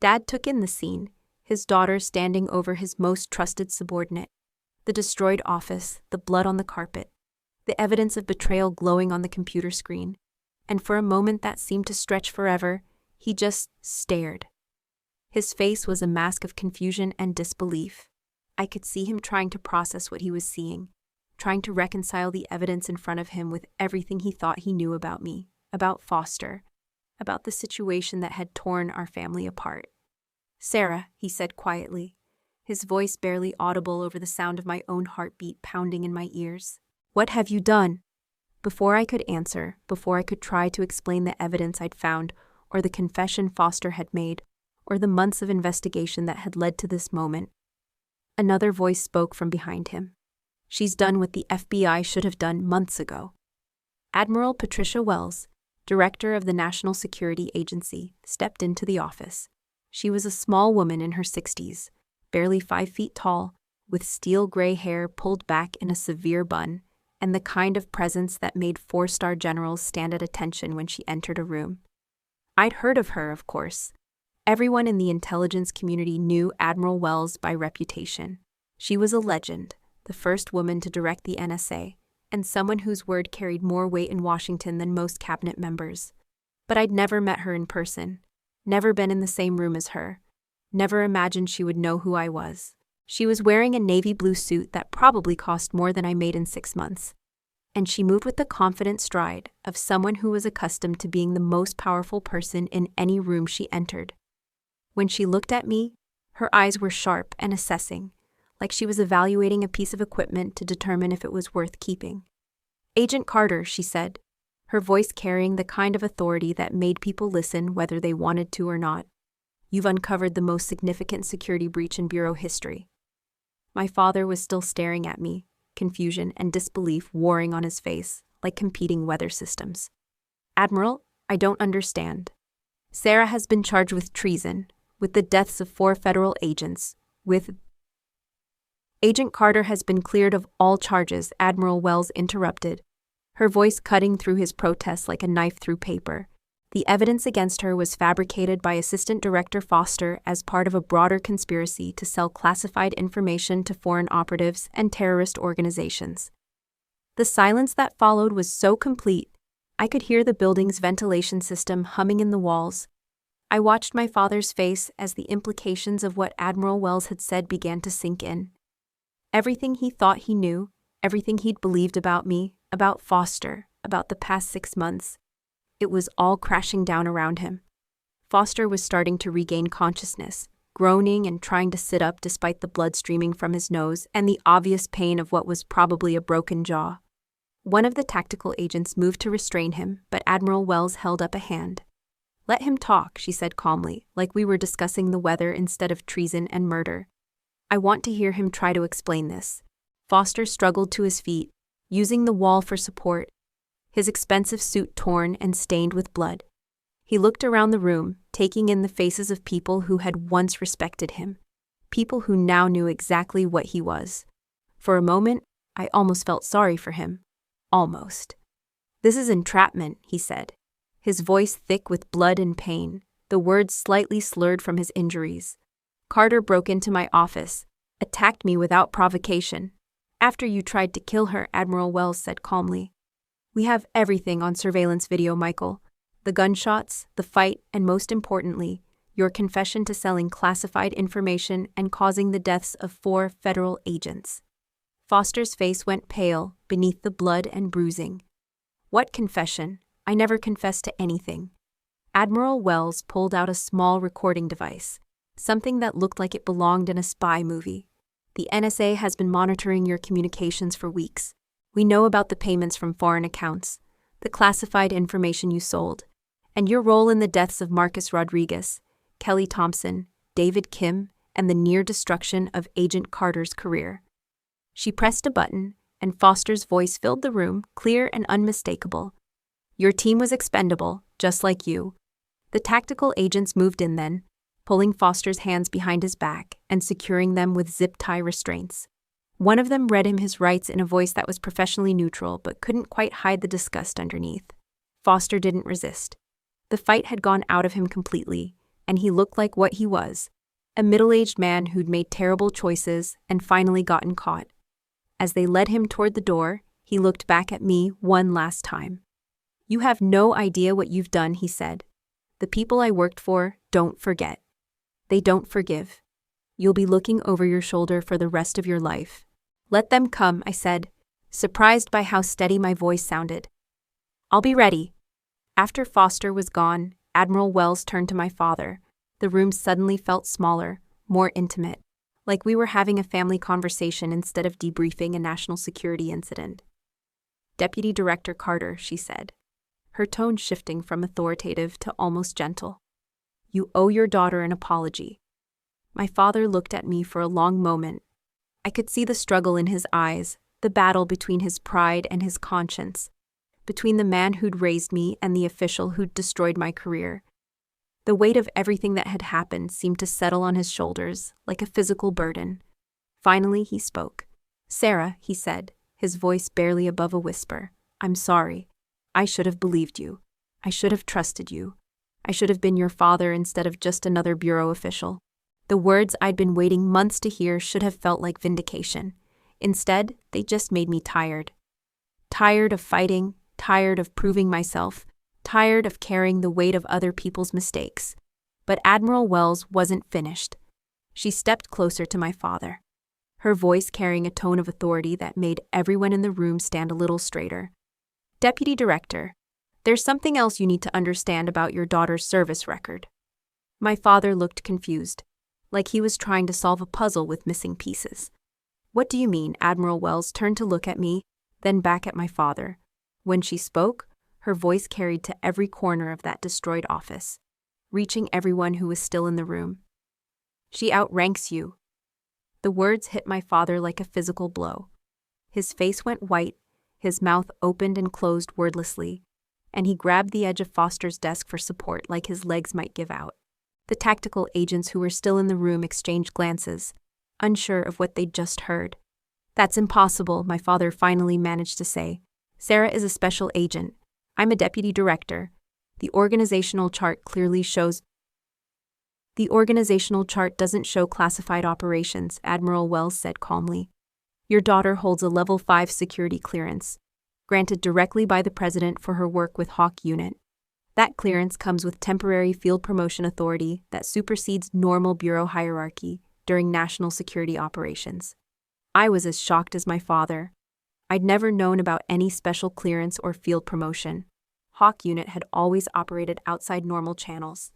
Dad took in the scene, his daughter standing over his most trusted subordinate, the destroyed office, the blood on the carpet, the evidence of betrayal glowing on the computer screen, and for a moment that seemed to stretch forever, he just stared. His face was a mask of confusion and disbelief. I could see him trying to process what he was seeing, trying to reconcile the evidence in front of him with everything he thought he knew about me, about Foster, about the situation that had torn our family apart. "Sarah," he said quietly, his voice barely audible over the sound of my own heartbeat pounding in my ears. "What have you done?" Before I could answer, before I could try to explain the evidence I'd found, or the confession Foster had made, or the months of investigation that had led to this moment, another voice spoke from behind him. "She's done what the FBI should have done months ago." Admiral Patricia Wells, director of the National Security Agency, stepped into the office. She was a small woman in her 60s, barely 5 feet tall, with steel gray hair pulled back in a severe bun, and the kind of presence that made 4-star generals stand at attention when she entered a room. I'd heard of her, of course. Everyone in the intelligence community knew Admiral Wells by reputation. She was a legend, the first woman to direct the NSA, and someone whose word carried more weight in Washington than most cabinet members. But I'd never met her in person, never been in the same room as her, never imagined she would know who I was. She was wearing a navy blue suit that probably cost more than I made in 6 months, and she moved with the confident stride of someone who was accustomed to being the most powerful person in any room she entered. When she looked at me, her eyes were sharp and assessing, like she was evaluating a piece of equipment to determine if it was worth keeping. "Agent Carter," she said, her voice carrying the kind of authority that made people listen whether they wanted to or not. "You've uncovered the most significant security breach in Bureau history." My father was still staring at me, confusion and disbelief warring on his face, like competing weather systems. "Admiral, I don't understand. Sarah has been charged with treason, with the deaths of 4 federal agents, with—" "Agent Carter has been cleared of all charges," Admiral Wells interrupted, her voice cutting through his protest like a knife through paper. "The evidence against her was fabricated by Assistant Director Foster as part of a broader conspiracy to sell classified information to foreign operatives and terrorist organizations." The silence that followed was so complete, I could hear the building's ventilation system humming in the walls. I watched my father's face as the implications of what Admiral Wells had said began to sink in. Everything he thought he knew, everything he'd believed about me, about Foster, about the past 6 months, it was all crashing down around him. Foster was starting to regain consciousness, groaning and trying to sit up despite the blood streaming from his nose and the obvious pain of what was probably a broken jaw. One of the tactical agents moved to restrain him, but Admiral Wells held up a hand. "Let him talk," she said calmly, like we were discussing the weather instead of treason and murder. "I want to hear him try to explain this." Foster struggled to his feet, using the wall for support, his expensive suit torn and stained with blood. He looked around the room, taking in the faces of people who had once respected him, people who now knew exactly what he was. For a moment, I almost felt sorry for him. Almost. "This is entrapment," he said, his voice thick with blood and pain, the words slightly slurred from his injuries. "Carter broke into my office, attacked me without provocation. After you tried to kill her," Admiral Wells said calmly. "We have everything on surveillance video, Michael. The gunshots, the fight, and most importantly, your confession to selling classified information and causing the deaths of 4 federal agents." Foster's face went pale beneath the blood and bruising. "What confession? I never confessed to anything." Admiral Wells pulled out a small recording device, something that looked like it belonged in a spy movie. "The NSA has been monitoring your communications for weeks. We know about the payments from foreign accounts, the classified information you sold, and your role in the deaths of Marcus Rodriguez, Kelly Thompson, David Kim, and the near destruction of Agent Carter's career." She pressed a button, and Foster's voice filled the room, clear and unmistakable. "Your team was expendable, just like you." The tactical agents moved in then, pulling Foster's hands behind his back and securing them with zip-tie restraints. One of them read him his rights in a voice that was professionally neutral but couldn't quite hide the disgust underneath. Foster didn't resist. The fight had gone out of him completely, and he looked like what he was, a middle-aged man who'd made terrible choices and finally gotten caught. As they led him toward the door, he looked back at me one last time. "You have no idea what you've done," he said. "The people I worked for don't forget. They don't forgive. You'll be looking over your shoulder for the rest of your life." "Let them come," I said, surprised by how steady my voice sounded. "I'll be ready." After Foster was gone, Admiral Wells turned to my father. The room suddenly felt smaller, more intimate, like we were having a family conversation instead of debriefing a national security incident. "Deputy Director Carter," she said, her tone shifting from authoritative to almost gentle. "You owe your daughter an apology." My father looked at me for a long moment. I could see the struggle in his eyes, the battle between his pride and his conscience, between the man who'd raised me and the official who'd destroyed my career. The weight of everything that had happened seemed to settle on his shoulders, like a physical burden. Finally, he spoke. "Sarah," he said, his voice barely above a whisper, "I'm sorry. I should have believed you. I should have trusted you. I should have been your father instead of just another bureau official." The words I'd been waiting months to hear should have felt like vindication. Instead, they just made me tired. Tired of fighting, tired of proving myself, tired of carrying the weight of other people's mistakes. But Admiral Wells wasn't finished. She stepped closer to my father, her voice carrying a tone of authority that made everyone in the room stand a little straighter. "Deputy Director, there's something else you need to understand about your daughter's service record." My father looked confused, like he was trying to solve a puzzle with missing pieces. "What do you mean?" Admiral Wells turned to look at me, then back at my father. When she spoke, her voice carried to every corner of that destroyed office, reaching everyone who was still in the room. "She outranks you." The words hit my father like a physical blow. His face went white, his mouth opened and closed wordlessly, and he grabbed the edge of Foster's desk for support like his legs might give out. The tactical agents who were still in the room exchanged glances, unsure of what they'd just heard. "That's impossible," my father finally managed to say. "Sarah is a special agent. I'm a deputy director. The organizational chart clearly shows—" "The organizational chart doesn't show classified operations," Admiral Wells said calmly. "Your daughter holds a Level 5 security clearance, granted directly by the President for her work with Hawk Unit. That clearance comes with temporary field promotion authority that supersedes normal bureau hierarchy during national security operations." I was as shocked as my father. I'd never known about any special clearance or field promotion. Hawk Unit had always operated outside normal channels,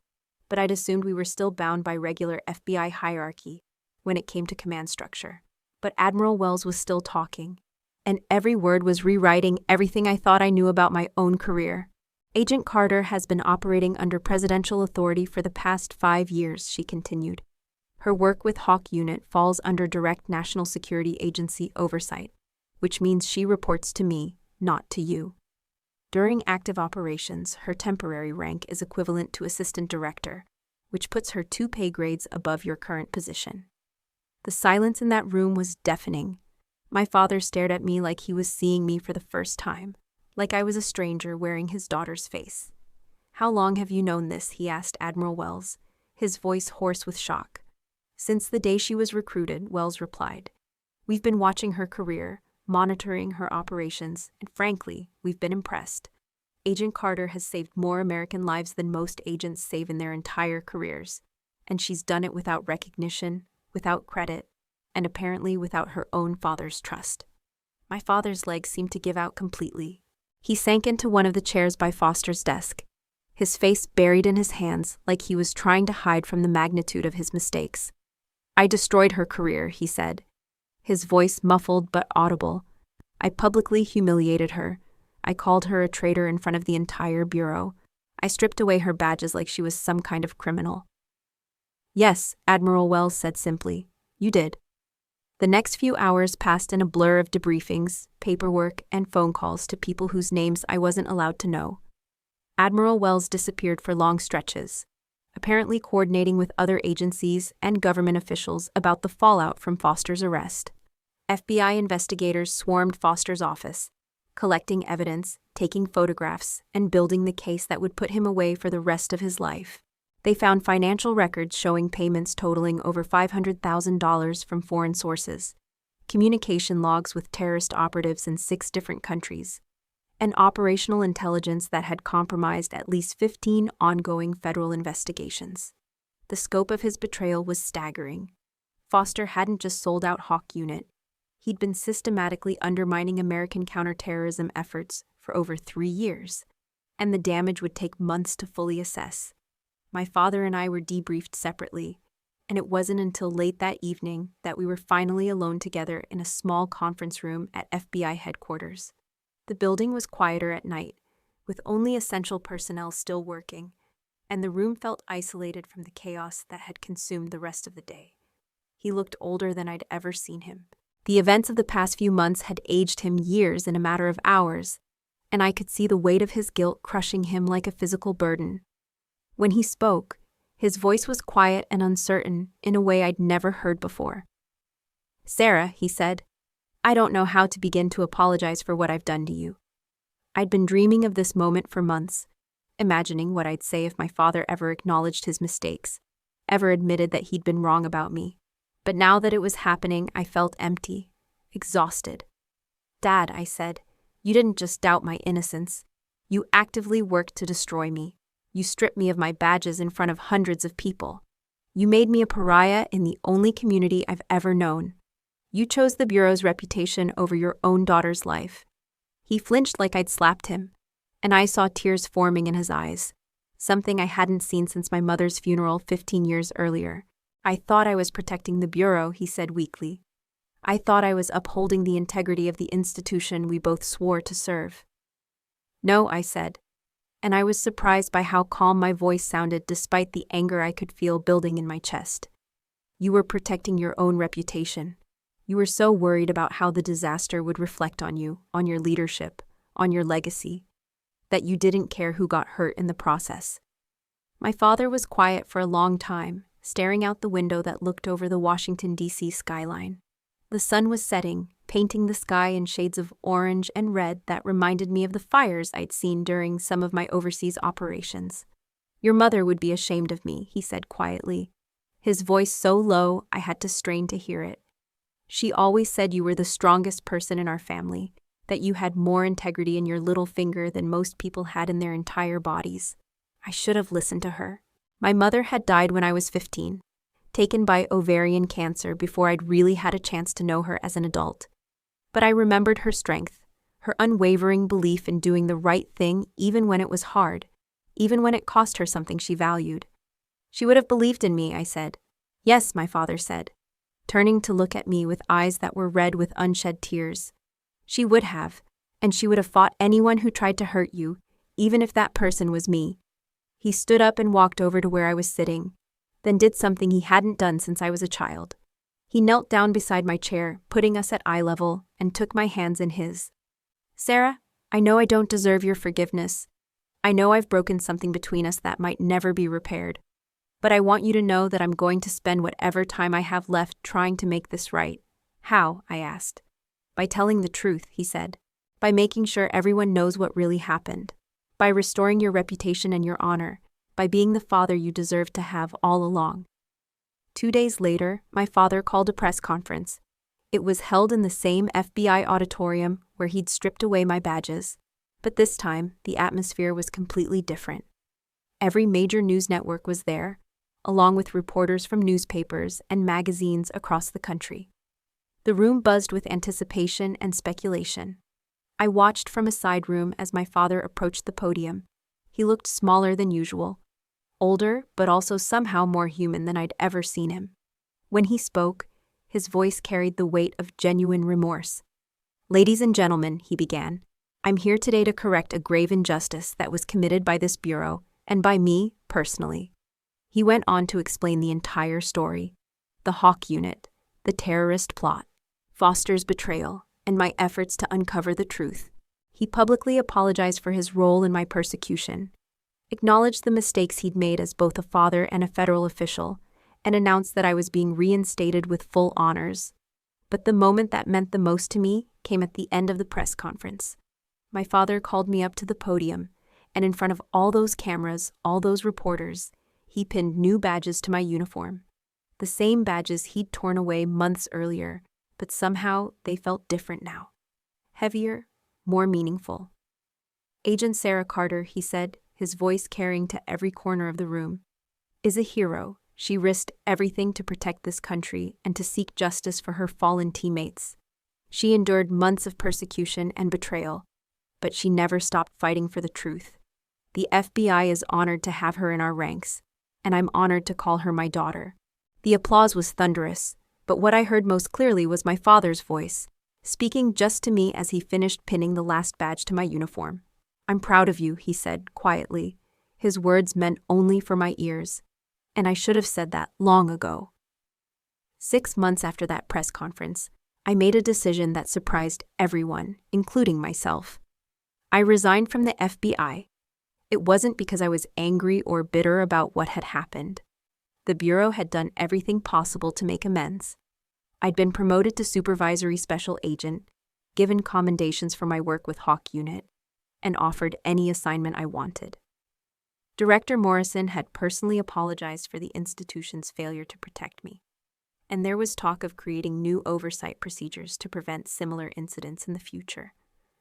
but I'd assumed we were still bound by regular FBI hierarchy when it came to command structure. But Admiral Wells was still talking, and every word was rewriting everything I thought I knew about my own career. "Agent Carter has been operating under presidential authority for the past 5 years," she continued. "Her work with Hawk Unit falls under direct National Security Agency oversight, which means she reports to me, not to you. During active operations, her temporary rank is equivalent to Assistant Director, which puts her 2 pay grades above your current position." The silence in that room was deafening. My father stared at me like he was seeing me for the first time, like I was a stranger wearing his daughter's face. "How long have you known this?" he asked Admiral Wells, his voice hoarse with shock. "Since the day she was recruited," Wells replied. "We've been watching her career, monitoring her operations, and frankly, we've been impressed. Agent Carter has saved more American lives than most agents save in their entire careers, and she's done it without recognition, without credit, and apparently without her own father's trust." My father's legs seemed to give out completely. He sank into one of the chairs by Foster's desk, his face buried in his hands like he was trying to hide from the magnitude of his mistakes. "I destroyed her career," he said, his voice muffled but audible. "I publicly humiliated her. I called her a traitor in front of the entire bureau. I stripped away her badges like she was some kind of criminal." "Yes," Admiral Wells said simply, "you did." The next few hours passed in a blur of debriefings, paperwork, and phone calls to people whose names I wasn't allowed to know. Admiral Wells disappeared for long stretches, apparently coordinating with other agencies and government officials about the fallout from Foster's arrest. FBI investigators swarmed Foster's office, collecting evidence, taking photographs, and building the case that would put him away for the rest of his life. They found financial records showing payments totaling over $500,000 from foreign sources, communication logs with terrorist operatives in 6 different countries, and operational intelligence that had compromised at least 15 ongoing federal investigations. The scope of his betrayal was staggering. Foster hadn't just sold out Hawk Unit. He'd been systematically undermining American counterterrorism efforts for over 3 years, and the damage would take months to fully assess. My father and I were debriefed separately, and it wasn't until late that evening that we were finally alone together in a small conference room at FBI headquarters. The building was quieter at night, with only essential personnel still working, and the room felt isolated from the chaos that had consumed the rest of the day. He looked older than I'd ever seen him. The events of the past few months had aged him years in a matter of hours, and I could see the weight of his guilt crushing him like a physical burden. When he spoke, his voice was quiet and uncertain in a way I'd never heard before. "Sarah," he said, "I don't know how to begin to apologize for what I've done to you. I'd been dreaming of this moment for months, imagining what I'd say if my father ever acknowledged his mistakes, ever admitted that he'd been wrong about me. But now that it was happening, I felt empty, exhausted. Dad," I said, "you didn't just doubt my innocence. You actively worked to destroy me. You stripped me of my badges in front of hundreds of people. You made me a pariah in the only community I've ever known. You chose the Bureau's reputation over your own daughter's life." He flinched like I'd slapped him, and I saw tears forming in his eyes, something I hadn't seen since my mother's funeral 15 years earlier. "I thought I was protecting the Bureau," he said weakly. "I thought I was upholding the integrity of the institution we both swore to serve." "No," I said, and I was surprised by how calm my voice sounded despite the anger I could feel building in my chest. "You were protecting your own reputation. You were so worried about how the disaster would reflect on you, on your leadership, on your legacy, that you didn't care who got hurt in the process." My father was quiet for a long time, staring out the window that looked over the Washington, D.C. skyline. The sun was setting, painting the sky in shades of orange and red that reminded me of the fires I'd seen during some of my overseas operations. "Your mother would be ashamed of me," he said quietly, his voice so low I had to strain to hear it. "She always said you were the strongest person in our family, that you had more integrity in your little finger than most people had in their entire bodies." I should have listened to her. My mother had died when I was 15, taken by ovarian cancer before I'd really had a chance to know her as an adult. But I remembered her strength, her unwavering belief in doing the right thing even when it was hard, even when it cost her something she valued. "She would have believed in me," I said. "Yes," my father said, turning to look at me with eyes that were red with unshed tears. "She would have, and she would have fought anyone who tried to hurt you, even if that person was me." He stood up and walked over to where I was sitting, then did something he hadn't done since I was a child. He knelt down beside my chair, putting us at eye level, and took my hands in his. "Sarah, I know I don't deserve your forgiveness. I know I've broken something between us that might never be repaired. But I want you to know that I'm going to spend whatever time I have left trying to make this right." "How?" I asked. "By telling the truth," he said. "By making sure everyone knows what really happened. By restoring your reputation and your honor. By being the father you deserved to have all along." 2 days later, my father called a press conference. It was held in the same FBI auditorium where he'd stripped away my badges. But this time, the atmosphere was completely different. Every major news network was there, along with reporters from newspapers and magazines across the country. The room buzzed with anticipation and speculation. I watched from a side room as my father approached the podium. He looked smaller than usual, older but also somehow more human than I'd ever seen him. When he spoke, his voice carried the weight of genuine remorse. "Ladies and gentlemen," he began, "I'm here today to correct a grave injustice that was committed by this Bureau, and by me, personally." He went on to explain the entire story: the Hawk Unit, the terrorist plot, Foster's betrayal, and my efforts to uncover the truth. He publicly apologized for his role in my persecution, acknowledged the mistakes he'd made as both a father and a federal official, and announced that I was being reinstated with full honors. But the moment that meant the most to me came at the end of the press conference. My father called me up to the podium, and in front of all those cameras, all those reporters, he pinned new badges to my uniform. The same badges he'd torn away months earlier, but somehow they felt different now. Heavier, more meaningful. Agent Sarah Carter, he said, his voice carrying to every corner of the room, is a hero. She risked everything to protect this country and to seek justice for her fallen teammates. She endured months of persecution and betrayal, but she never stopped fighting for the truth. The FBI is honored to have her in our ranks, and I'm honored to call her my daughter. The applause was thunderous, but what I heard most clearly was my father's voice, speaking just to me as he finished pinning the last badge to my uniform. I'm proud of you, he said quietly. His words meant only for my ears, and I should have said that long ago. 6 months after that press conference, I made a decision that surprised everyone, including myself. I resigned from the FBI. It wasn't because I was angry or bitter about what had happened. The Bureau had done everything possible to make amends. I'd been promoted to Supervisory Special Agent, given commendations for my work with Hawk Unit, and offered any assignment I wanted. Director Morrison had personally apologized for the institution's failure to protect me, and there was talk of creating new oversight procedures to prevent similar incidents in the future.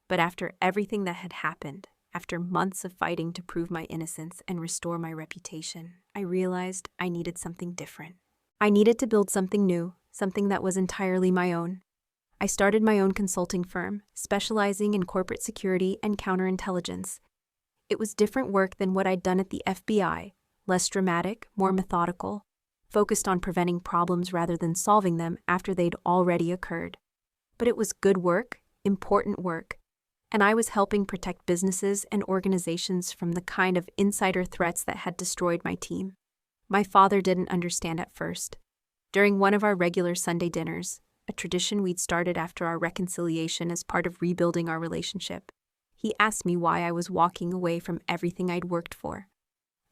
But after everything that had happened, after months of fighting to prove my innocence and restore my reputation, I realized I needed something different. I needed to build something new, something that was entirely my own. I started my own consulting firm, specializing in corporate security and counterintelligence. It was different work than what I'd done at the FBI, less dramatic, more methodical, focused on preventing problems rather than solving them after they'd already occurred. But it was good work, important work, and I was helping protect businesses and organizations from the kind of insider threats that had destroyed my team. My father didn't understand at first. During one of our regular Sunday dinners, a tradition we'd started after our reconciliation as part of rebuilding our relationship, he asked me why I was walking away from everything I'd worked for.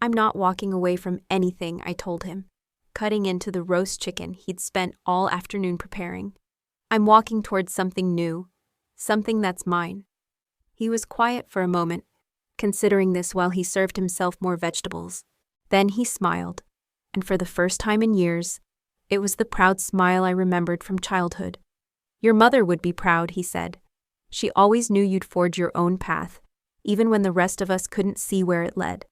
I'm not walking away from anything, I told him, cutting into the roast chicken he'd spent all afternoon preparing. I'm walking towards something new, something that's mine. He was quiet for a moment, considering this while he served himself more vegetables. Then he smiled, and for the first time in years, it was the proud smile I remembered from childhood. Your mother would be proud, he said. She always knew you'd forge your own path, even when the rest of us couldn't see where it led.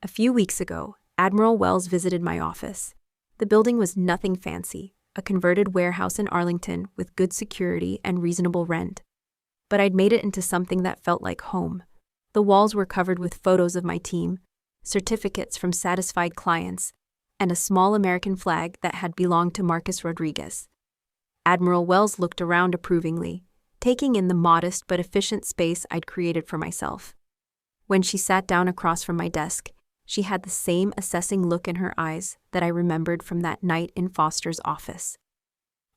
A few weeks ago, Admiral Wells visited my office. The building was nothing fancy, a converted warehouse in Arlington with good security and reasonable rent. But I'd made it into something that felt like home. The walls were covered with photos of my team, certificates from satisfied clients, and a small American flag that had belonged to Marcus Rodriguez. Admiral Wells looked around approvingly, taking in the modest but efficient space I'd created for myself. When she sat down across from my desk, she had the same assessing look in her eyes that I remembered from that night in Foster's office.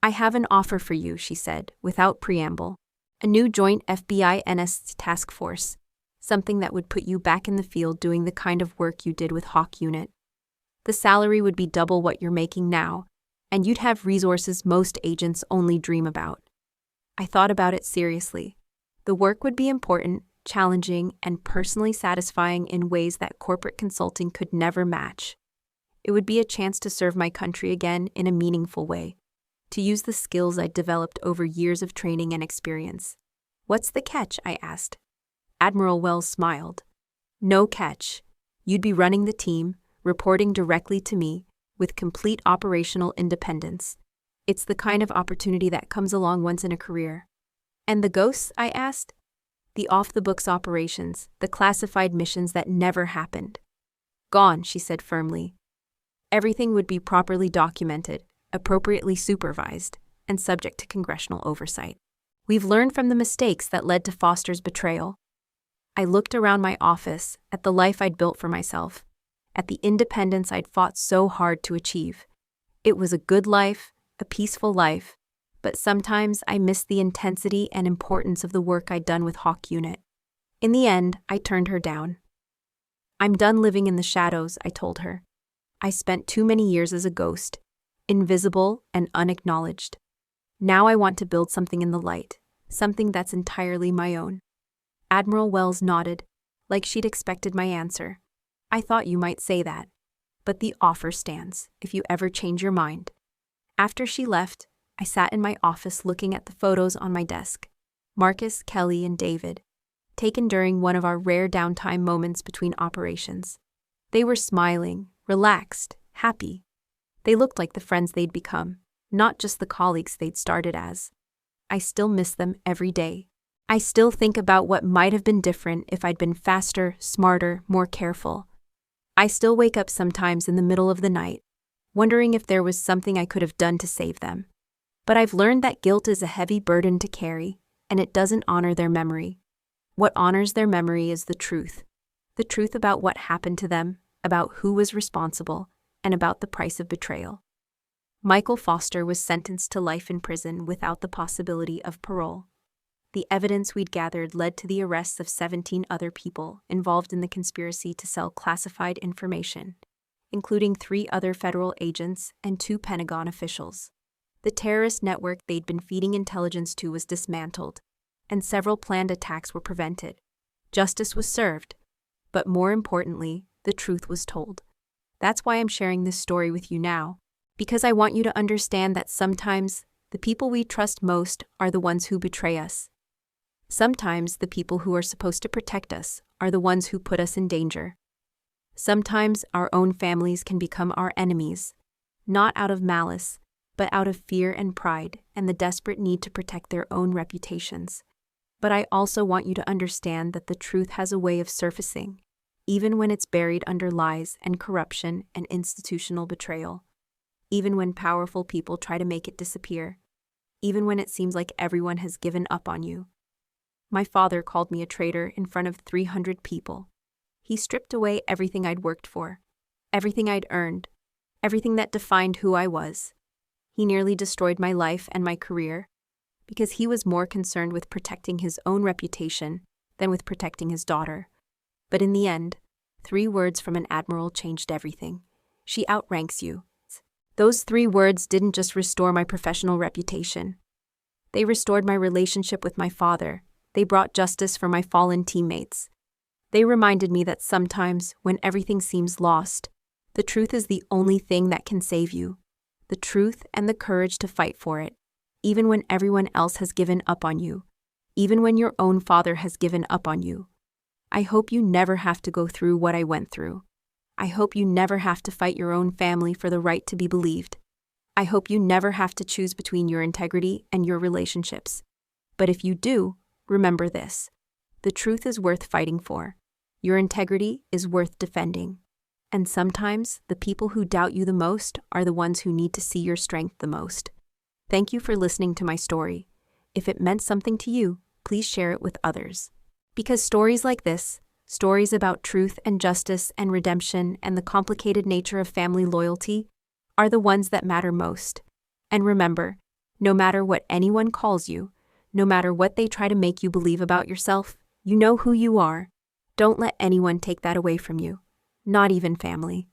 I have an offer for you, she said, without preamble. A new joint FBI-NS task force, something that would put you back in the field doing the kind of work you did with Hawk Unit. The salary would be double what you're making now, and you'd have resources most agents only dream about. I thought about it seriously. The work would be important, challenging, and personally satisfying in ways that corporate consulting could never match. It would be a chance to serve my country again in a meaningful way, to use the skills I'd developed over years of training and experience. What's the catch? I asked. Admiral Wells smiled. No catch. You'd be running the team, reporting directly to me, with complete operational independence. It's the kind of opportunity that comes along once in a career. And the ghosts? I asked. The off-the-books operations, the classified missions that never happened. Gone, she said firmly. Everything would be properly documented, appropriately supervised, and subject to congressional oversight. We've learned from the mistakes that led to Foster's betrayal. I looked around my office, at the life I'd built for myself, at the independence I'd fought so hard to achieve. It was a good life, a peaceful life, but sometimes I missed the intensity and importance of the work I'd done with Hawk Unit. In the end, I turned her down. I'm done living in the shadows, I told her. I spent too many years as a ghost, invisible and unacknowledged. Now I want to build something in the light, something that's entirely my own. Admiral Wells nodded, like she'd expected my answer. I thought you might say that. but the offer stands if you ever change your mind. After she left, I sat in my office looking at the photos on my desk. Marcus, Kelly, and David, taken during one of our rare downtime moments between operations. They were smiling, relaxed, happy. They looked like the friends they'd become, not just the colleagues they'd started as. I still miss them every day. I still think about what might have been different if I'd been faster, smarter, more careful. I still wake up sometimes in the middle of the night, wondering if there was something I could have done to save them. But I've learned that guilt is a heavy burden to carry, and it doesn't honor their memory. What honors their memory is the truth about what happened to them, about who was responsible, and about the price of betrayal. Michael Foster was sentenced to life in prison without the possibility of parole. The evidence we'd gathered led to the arrests of 17 other people involved in the conspiracy to sell classified information, including 3 other federal agents and 2 Pentagon officials. The terrorist network they'd been feeding intelligence to was dismantled, and several planned attacks were prevented. Justice was served, but more importantly, the truth was told. That's why I'm sharing this story with you now, because I want you to understand that sometimes the people we trust most are the ones who betray us. Sometimes the people who are supposed to protect us are the ones who put us in danger. Sometimes our own families can become our enemies, not out of malice, but out of fear and pride and the desperate need to protect their own reputations. But I also want you to understand that the truth has a way of surfacing, even when it's buried under lies and corruption and institutional betrayal. Even when powerful people try to make it disappear. Even when it seems like everyone has given up on you. My father called me a traitor in front of 300 people. He stripped away everything I'd worked for, everything I'd earned, everything that defined who I was. He nearly destroyed my life and my career because he was more concerned with protecting his own reputation than with protecting his daughter. But in the end, 3 words from an Admiral changed everything. She outranks you. Those 3 words didn't just restore my professional reputation. They restored my relationship with my father. They brought justice for my fallen teammates. They reminded me that sometimes, when everything seems lost, the truth is the only thing that can save you. The truth and the courage to fight for it, even when everyone else has given up on you, even when your own father has given up on you. I hope you never have to go through what I went through. I hope you never have to fight your own family for the right to be believed. I hope you never have to choose between your integrity and your relationships. But if you do, remember this. The truth is worth fighting for. Your integrity is worth defending. And sometimes, the people who doubt you the most are the ones who need to see your strength the most. Thank you for listening to my story. If it meant something to you, please share it with others. Because stories like this, stories about truth and justice and redemption and the complicated nature of family loyalty, are the ones that matter most. And remember, no matter what anyone calls you, no matter what they try to make you believe about yourself, you know who you are. Don't let anyone take that away from you, not even family.